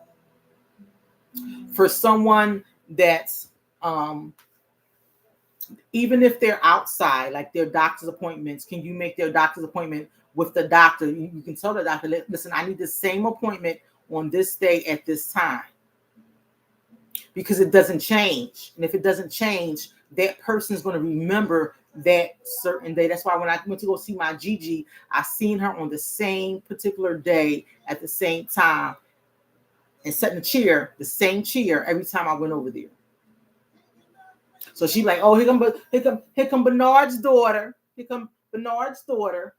For someone that's even if they're outside, like their doctor's appointments, can you make their doctor's appointment with the doctor? You can tell the doctor, listen, I need the same appointment on this day at this time, because it doesn't change. And if it doesn't change, that person's going to remember that certain day. That's why when I went to go see my Gigi, I seen her on the same particular day at the same time and sat in the same chair every time I went over there. So she like, oh, here come Bernard's daughter. Here come Bernard's daughter.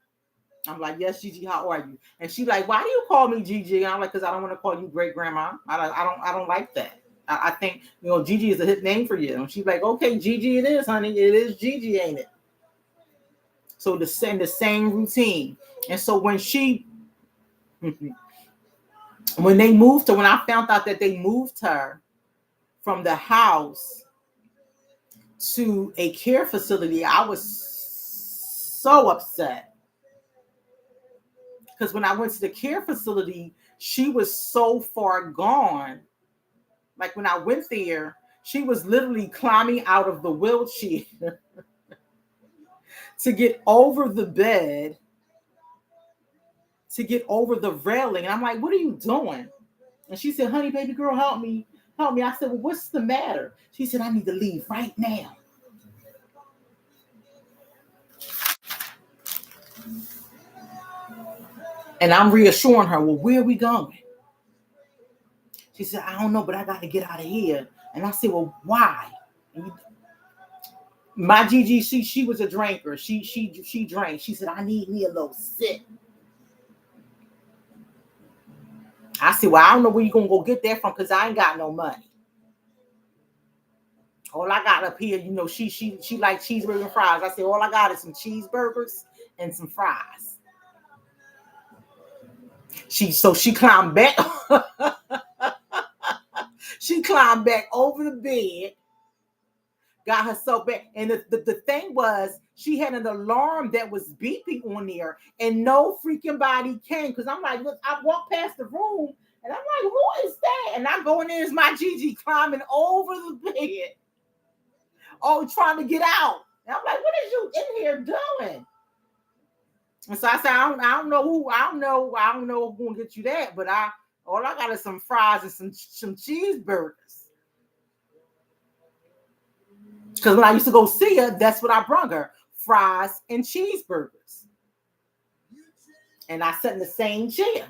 I'm like, yes, Gigi, how are you? And she like, why do you call me Gigi? And I'm like, because I don't want to call you great grandma. I don't like that. I think Gigi is a hit name for you. And she's like, okay, Gigi, it is, honey. It is Gigi, ain't it? So the same routine. And so when they moved her, when I found out that they moved her from the house to a care facility, I was so upset. Because when I went to the care facility, she was so far gone. Like when I went there, she was literally climbing out of the wheelchair to get over the bed, to get over the railing. And I'm like, what are you doing? And she said, honey, baby girl, help me. Help me. I said, well, what's the matter? She said, I need to leave right now. And I'm reassuring her, well, where are we going? She said, I don't know, but I got to get out of here. And I said, well, why? My Gigi, she was a drinker. She drank. She said, I need me a little sip. I said, well, I don't know where you're going to go get that from because I ain't got no money. All I got up here, she like cheeseburger and fries. I said, all I got is some cheeseburgers and some fries. She climbed back. She climbed back over the bed, got herself back. And the thing was, she had an alarm that was beeping on there, and no freaking body came. Because I'm like, look, I walked past the room, and I'm like, who is that? And I go in there, it's my Gigi climbing over the bed. Oh, trying to get out. And I'm like, what is you in here doing? And so I said, I don't know who's gonna get you that, but all I got is some fries and some cheeseburgers. Because when I used to go see her, that's what I brought her. Fries and cheeseburgers. And I sat in the same chair.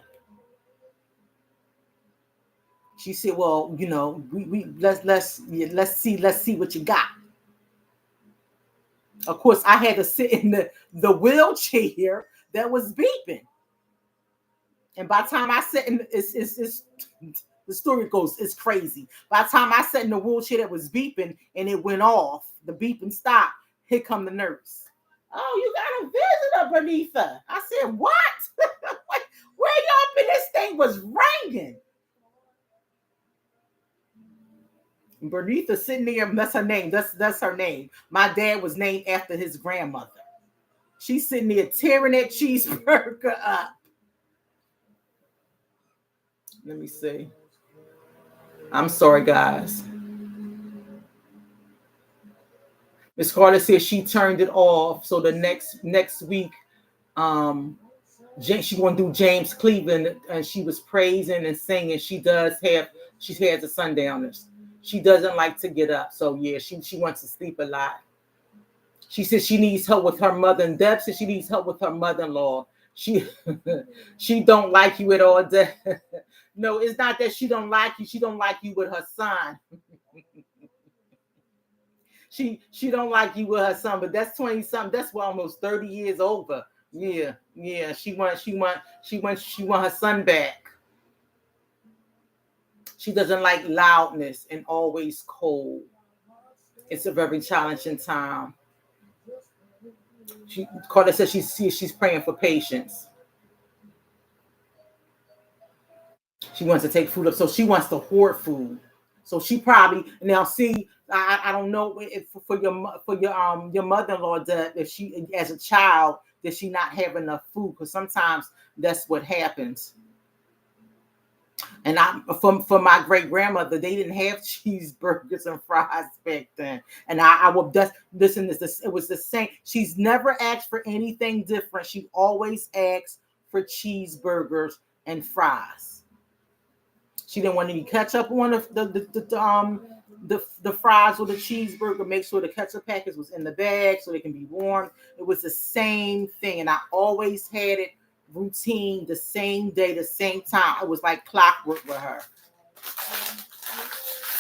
She said, well, we let's see what you got. Of course, I had to sit in the wheelchair that was beeping. And by the time I sat in, it's the story goes, it's crazy. By the time I sat in the wheelchair that was beeping and it went off, the beeping stopped, here come the nurse. Oh, you got a visitor, Benitha. I said, what? Where you up in this thing was ringing? Benitha sitting there, that's her name. That's her name. My dad was named after his grandmother. She's sitting there tearing that cheeseburger up. Let me see. I'm sorry, guys. Miss Carter says she turned it off. So the next week, she going to do James Cleveland, and she was praising and singing. She has the sundowners. She doesn't like to get up. So yeah, she wants to sleep a lot. She says she needs help with her mother, and Deb says she needs help with her mother-in-law. She don't like you at all. No, it's not that she don't like you. She don't like you with her son. She don't like you with her son, but that's 20-something. That's almost 30 years over. Yeah. She want her son back. She doesn't like loudness and always cold. It's a very challenging time. Carter says she's praying for patience. She wants to take food up, so she wants to hoard food. So she probably now see. I don't know if for your mother-in-law that if she as a child did she not have enough food, because sometimes that's what happens. And for my great grandmother, they didn't have cheeseburgers and fries back then. And I will just listen. It was the same. She's never asked for anything different. She always asks for cheeseburgers and fries. She didn't want any ketchup on the fries or the cheeseburger. Make sure the ketchup package was in the bag so they can be warm. It was the same thing, and I always had it routine the same day, the same time. It was like clockwork with her.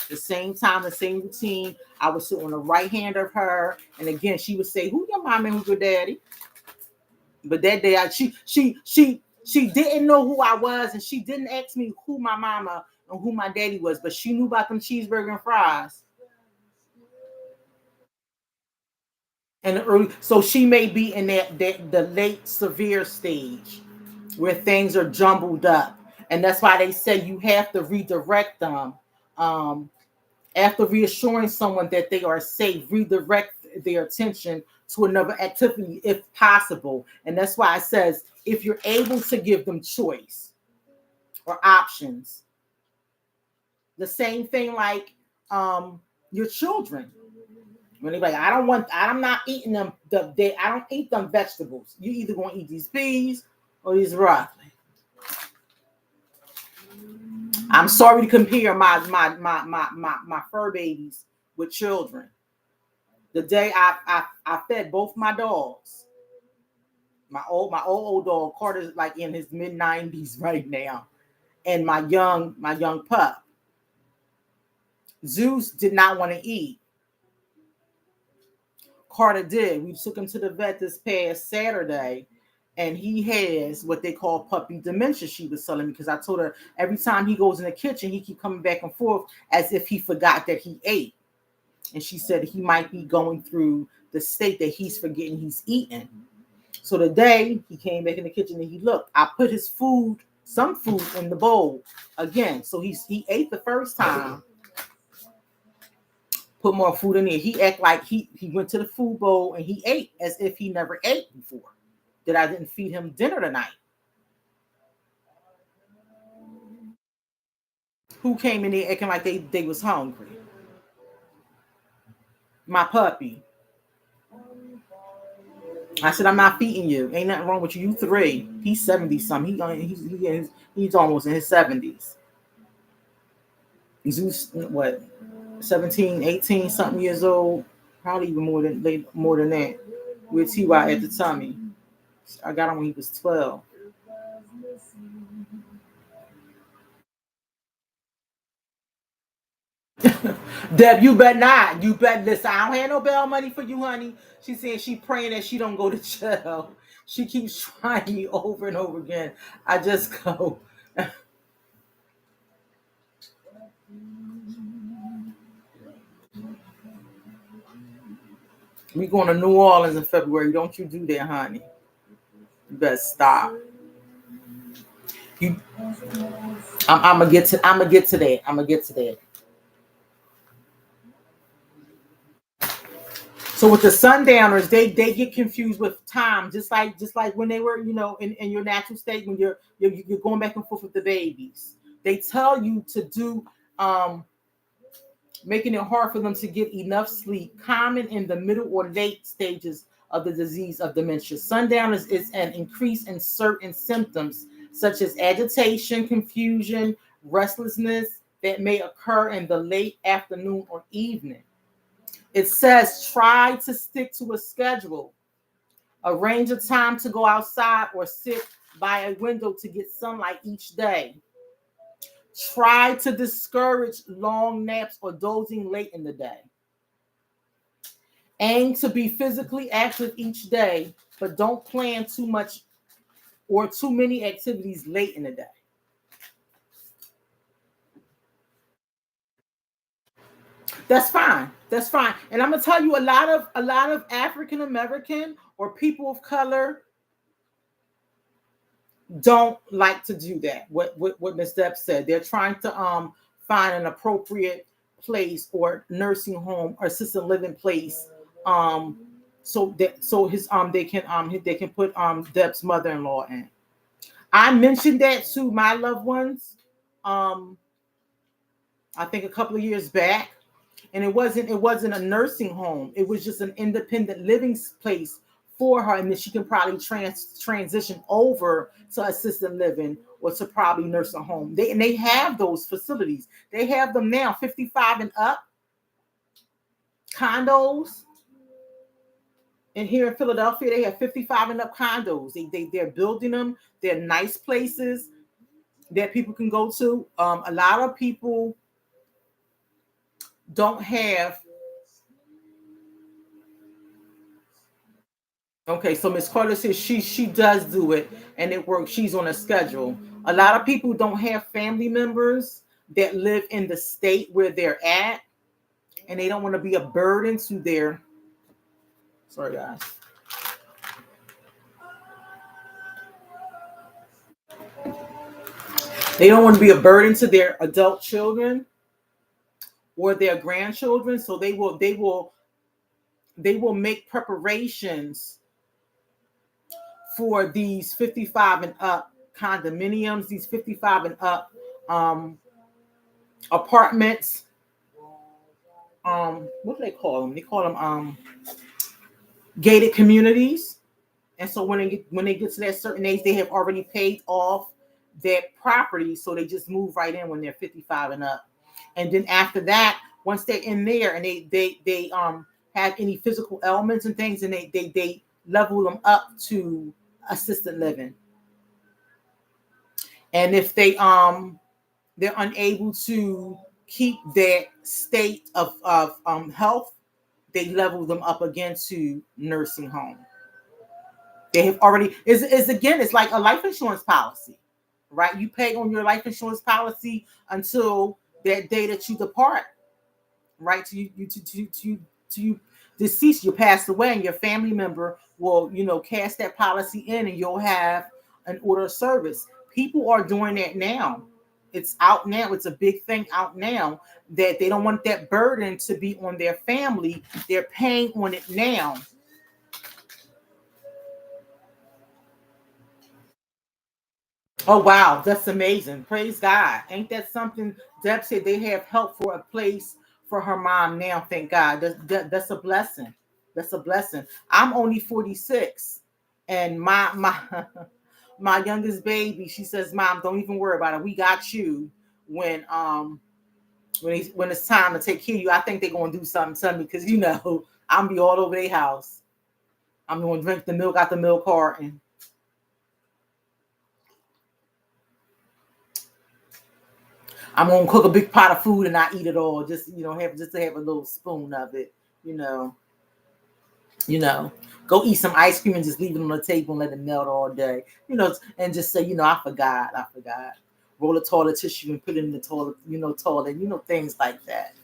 The same time, the same routine. I would sit on the right hand of her, and again, she would say, "Who your mom and who's your daddy?" But that day, she didn't know who I was, and she didn't ask me who my mama and who my daddy was, but she knew about them cheeseburger and fries. And so she may be in the late severe stage where things are jumbled up, and that's why they say you have to redirect them After reassuring someone that they are safe, redirect their attention to another activity if possible. And that's why it says if you're able to give them choice or options. The same thing like your children. When they're like, I'm not eating them. I don't eat them vegetables. You either gonna eat these peas or these broccoli. I'm sorry to compare my fur babies with children. The day I fed both my dogs, my old dog Carter's like in his mid-90s right now, and my young pup Zeus did not want to eat. Carter did. We took him to the vet this past Saturday, and he has what they call puppy dementia. She was telling me because I told her every time he goes in the kitchen, he keep coming back and forth as if he forgot that he ate. And she said he might be going through the state that he's forgetting he's eating. So today he came back in the kitchen and he looked. I put his food, some food, in the bowl again. So he ate the first time. Put more food in there. He act like he went to the food bowl and he ate as if he never ate before. That I didn't feed him dinner tonight. Who came in there acting like they was hungry? My puppy. I said, I'm not feeding you. Ain't nothing wrong with you. You 3. He's 70 something. He's almost in his 70s. Zeus, what, 17, 18 something years old, probably even more than that. With TY at the tummy. I got him when he was 12. Deb, you bet not. You bet. Listen, I don't have no bail money for you, honey. She said she praying that she don't go to jail. She keeps trying me over and over again. I just go. We going to New Orleans in February. Don't you do that, honey. You better stop. I'm gonna get to that. I'm gonna get to that. So with the sundowners, they get confused with time, just like when they were, in your natural state when you're going back and forth with the babies. They tell you to do making it hard for them to get enough sleep, common in the middle or late stages of the disease of dementia. Sundowners is an increase in certain symptoms such as agitation, confusion, restlessness that may occur in the late afternoon or evening. It says try to stick to a schedule. Arrange a time to go outside or sit by a window to get sunlight each day. Try to discourage long naps or dozing late in the day. Aim to be physically active each day, but don't plan too much or too many activities late in the day. That's fine. That's fine. And I'm gonna tell you, a lot of African American or people of color don't like to do that. What Ms. Depp said. They're trying to find an appropriate place or nursing home or assisted living place so his they can put Depp's mother-in-law in. I mentioned that to my loved ones I think a couple of years back, and it wasn't a nursing home. It was just an independent living place for her, and then she can probably transition over to assisted living or to probably nursing home. They have those facilities. They have them now, 55 and up condos. And here in Philadelphia, they have 55 and up condos. They're building them. They're nice places that people can go to. A lot of people don't have. Okay, so Miss Carter says she does do it and it works. She's on a schedule. A lot of people don't have family members that live in the state where they're at, and they don't want to be a burden to their. Sorry, guys. They don't want to be a burden to their adult children or their grandchildren. So they will make preparations for these 55 and up condominiums, these 55 and up um, apartments. What do they call them? They call them gated communities. And so when they get to that certain age, they have already paid off their property, so they just move right in when they're 55 and up. And then after that, once they're in there and they have any physical ailments and things, and they level them up to assisted living. And if they're unable to keep their state of health, they level them up again to nursing home. They have already is again, it's like a life insurance policy, right? You pay on your life insurance policy until that day that you depart, right? To you deceased, you passed away, and your family member will, cash that policy in, and you'll have an order of service. People are doing that now. It's out now. It's a big thing out now that they don't want that burden to be on their family. They're paying on it now. Oh wow, that's amazing. Praise God. Ain't that something? Deb said they have help for a place for her mom now. Thank God. That's a blessing. That's a blessing. I'm only 46, and my my youngest baby, she says, "Mom, don't even worry about it. We got you when it's time to take care of you." I think they're gonna do something to me because I'm be all over their house. I'm gonna drink the milk out the milk carton. I'm gonna cook a big pot of food and not eat it all. Just have just to have a little spoon of it. You know, you know. Go eat some ice cream and just leave it on the table and let it melt all day. And just say, I forgot, I forgot. Roll a toilet tissue and put it in the toilet, toilet, things like that.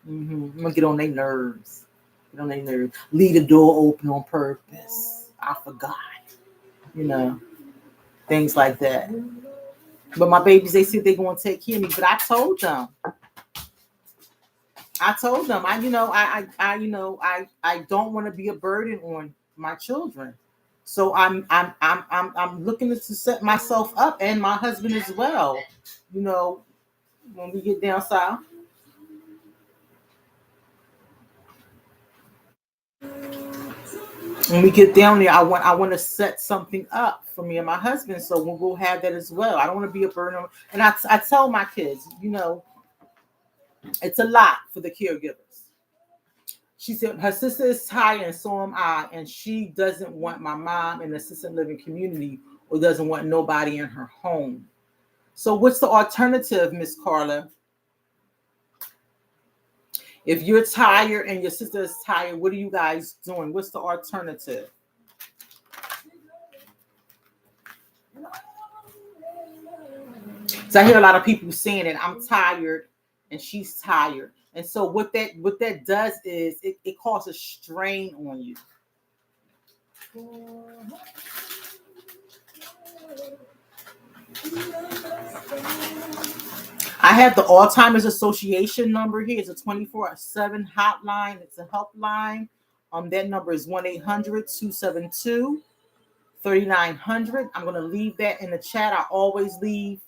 I'm gonna get on their nerves. Get on their nerves. Leave the door open on purpose. I forgot. You know, things like that. But my babies, they said they're gonna take care of me. But I told them, I don't want to be a burden on my children. So I'm looking to set myself up and my husband as well. You know, when we get down south, when we get down there, I want to set something up for me and my husband. So we'll have that as well. I don't want to be a burden on, and I tell my kids, it's a lot for the caregivers. She said her sister is tired and so am I, and she doesn't want my mom in the assisted living community or doesn't want nobody in her home. So what's the alternative, Miss Carla? If you're tired and your sister is tired, what are you guys doing? What's the alternative? So I hear a lot of people saying that I'm tired and she's tired. And so what that does is it causes strain on you. I have the Alzheimer's Association number here. It's a 24/7 hotline. It's a helpline. That number is 1-800-272-3900. I'm going to leave that in the chat. I always leave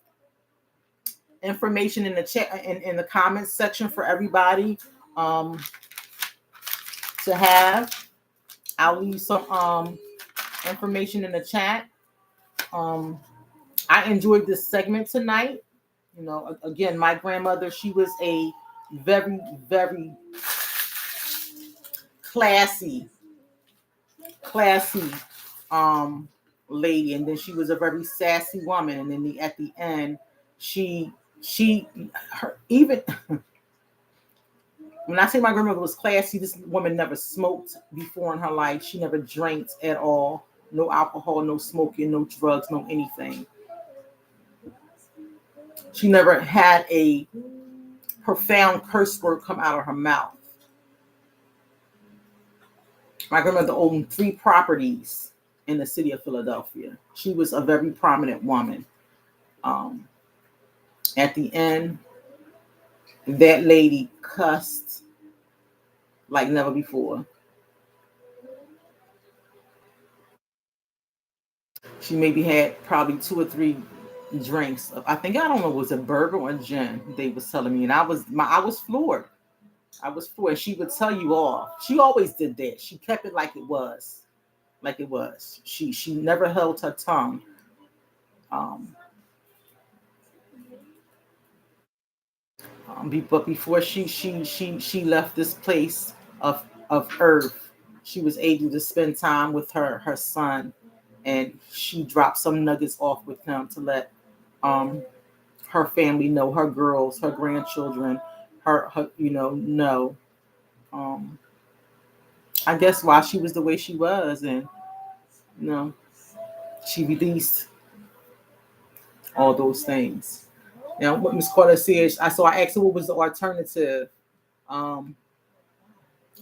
information in the chat in the comments section for everybody to have. I'll leave some information in the chat. I enjoyed this segment tonight. Again, my grandmother, she was a very, very classy, classy lady, and then she was a very sassy woman. And then at the end, even when I say my grandmother was classy, this woman never smoked before in her life. She never drank at all. No alcohol, no smoking, no drugs, no anything. She never had a profound curse word come out of her mouth. My grandmother owned 3 properties in the city of Philadelphia. She was a very prominent woman. At the end, That lady cussed like never before. She maybe had probably 2 or 3 drinks. I think, I don't know, was it burger or gin? They was telling me, and I was floored. I was floored. She would tell you off. She always did that. She kept it like it was, like it was. She never held her tongue. Um, but before she left this place of earth, she was able to spend time with her son, and she dropped some nuggets off with him to let um her family know, her girls, her grandchildren, her know. Um, I guess why she was the way she was, and you know, she released all those things. Now, what Miss Carter said, I asked her what was the alternative. Um,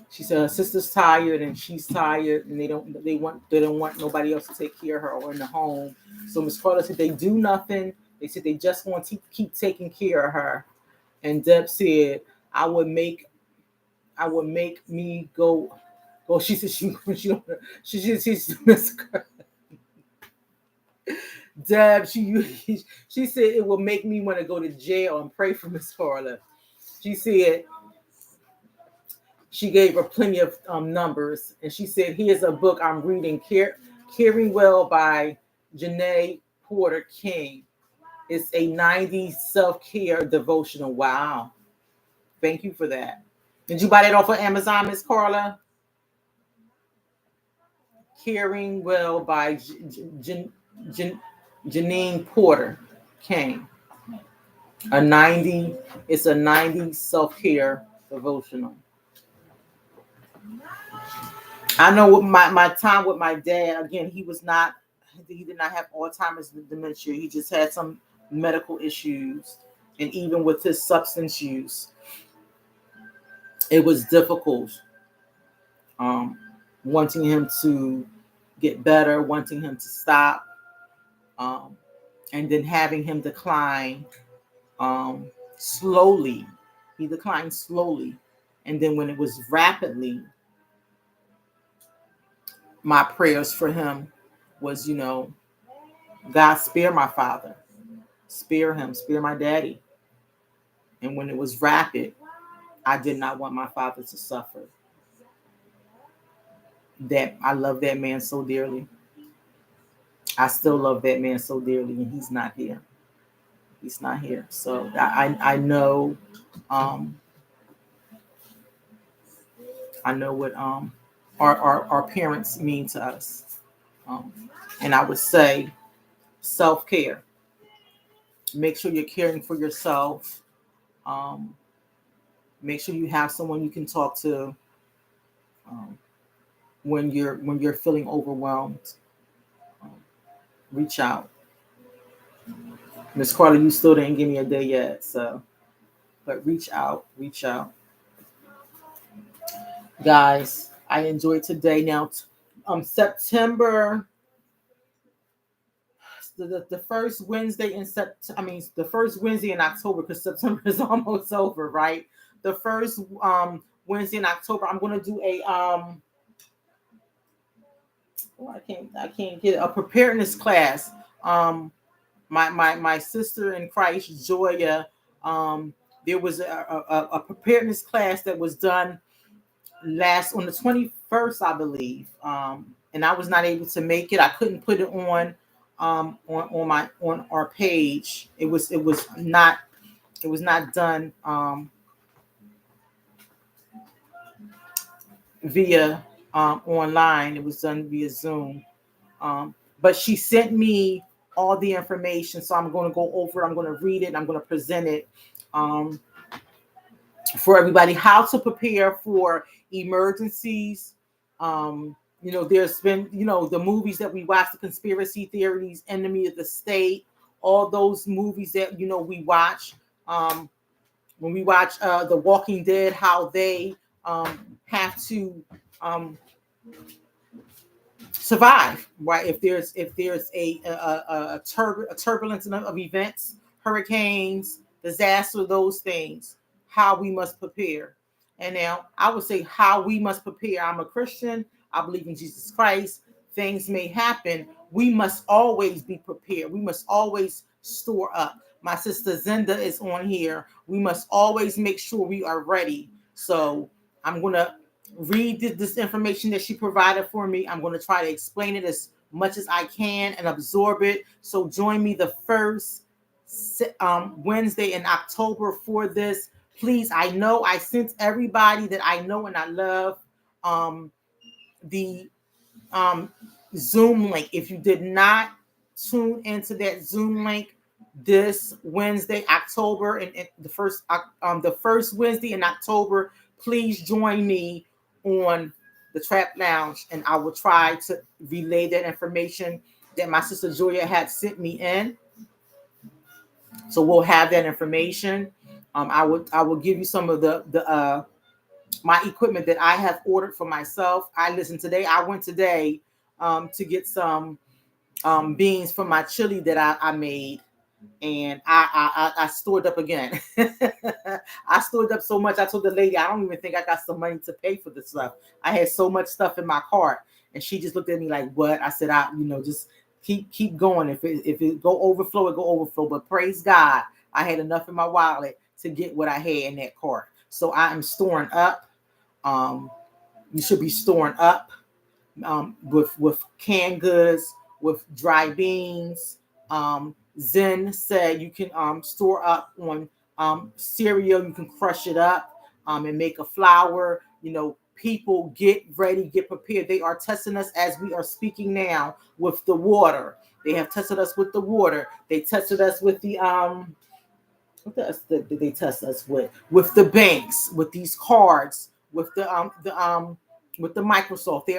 she said her sister's tired and she's tired, and they don't want nobody else to take care of her or in the home. So Miss Carter said they do nothing. They said they just want to keep taking care of her. And Deb said, I would make I would make me go. Well, she said she's Deb. She said it will make me want to go to jail and pray for Miss Carla. She said she gave her plenty of numbers, and she said, "Here's a book I'm reading, Caring Well by Janae Porter King. It's a 90s self-care devotional." Wow, thank you for that. Did you buy that off of Amazon, Miss Carla? Caring Well by Janine Porter King. A 90, it's a 90s self-care devotional. I know with my time with my dad, again, he did not have Alzheimer's dementia. He just had some medical issues. And even with his substance use, it was difficult, um, wanting him to get better, wanting him to stop, um, and then having him decline slowly. He declined slowly. And then when it was rapidly, my prayers for him was, God, spare my father, spare him, spare my daddy. And when it was rapid, I did not want my father to suffer. That I love that man so dearly. I still love that man so dearly, and he's not here. He's not here. So um, I know what our parents mean to us. Um, and I would say self-care. Make sure you're caring for yourself. Um, Make sure you have someone you can talk to um, when you're feeling overwhelmed. Um, Reach out. Miss Carter, you still didn't give me a day yet, so but reach out, reach out, guys. I enjoyed today. Now, September, the first Wednesday in September. I mean, the first Wednesday in October, because September is almost over, right? The first Wednesday in October, I'm gonna do a oh, I can't get a preparedness class. My sister in Christ, Joya, there was a preparedness class that was done last on the 21st, I believe, and I was not able to make it. I couldn't put it on our page. It was not done via online. It was done via Zoom. But she sent me all the information, so I'm going to go over. I'm going to read it. And I'm going to present it um, for everybody. How to prepare for emergencies. There's been the movies that we watch, the conspiracy theories, Enemy of the State, all those movies that we watch. When we watch The Walking Dead, how they have to survive, right? If there's a turbulence of events, hurricanes, disaster, those things, how we must prepare. And now I would say how we must prepare. I'm a Christian. I believe in Jesus Christ. Things may happen. We must always be prepared. We must always store up. My sister Zinda is on here. We must always make sure we are ready. So I'm going to read this information that she provided for me. I'm going to try to explain it as much as I can and absorb it. So join me the first Wednesday in October for this. Please, I know I sent everybody that I know and I love the Zoom link. If you did not tune into that Zoom link this Wednesday, October, and the first Wednesday in October, please join me on the Trap Lounge, and I will try to relay that information that my sister Julia had sent me in. So we'll have that information. I will give you some of the my equipment that I have ordered for myself. I went today to get some beans from my chili that I made, and I stored up again. I stored up so much. I told the lady, I don't even think I got some money to pay for this stuff. I had so much stuff in my cart, and she just looked at me like, "What?" I said, just keep going. If it go overflow, it go overflow. But praise God, I had enough in my wallet to get what I had in that cart. So I am storing up. You should be storing up with canned goods, with dry beans. Zen said you can store up on cereal. You can crush it up and make a flour. People get ready, get prepared. They are testing us as we are speaking now with the water. They have tested us with the water. They tested us with the what else did they test us with? With the banks, with these cards, with with the Microsoft. They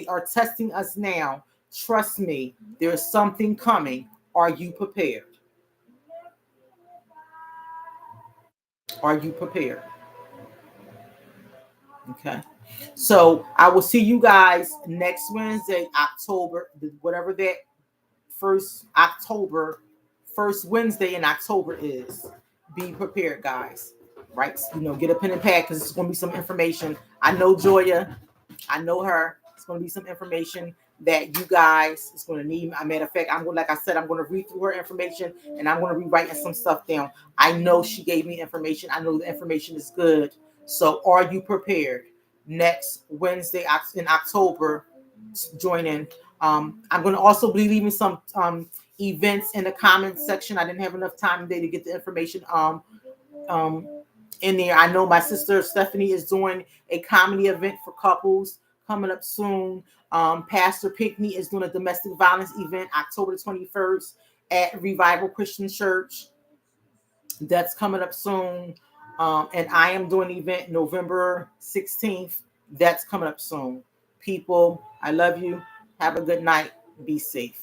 are testing us now. Trust me, there is something coming. Are you prepared? Are you prepared? Okay. So I will see you guys next Wednesday, October, whatever that first Wednesday in October is. Be prepared, guys. Right? Get a pen and pad because it's going to be some information. I know Joya. I know her. It's going to be some information that you guys is going to need. A matter of fact, like I said, I'm going to read through her information and I'm going to be writing some stuff down. I know she gave me information. I know the information is good. So are you prepared? Next Wednesday in October, join in. I'm going to also be leaving some events in the comments section. I didn't have enough time today to get the information in there. I know my sister Stephanie is doing a comedy event for couples coming up soon. Pastor Pinkney is doing a domestic violence event October 21st at Revival Christian Church. That's coming up soon. And I am doing an event November 16th. That's coming up soon. People, I love you. Have a good night. Be safe.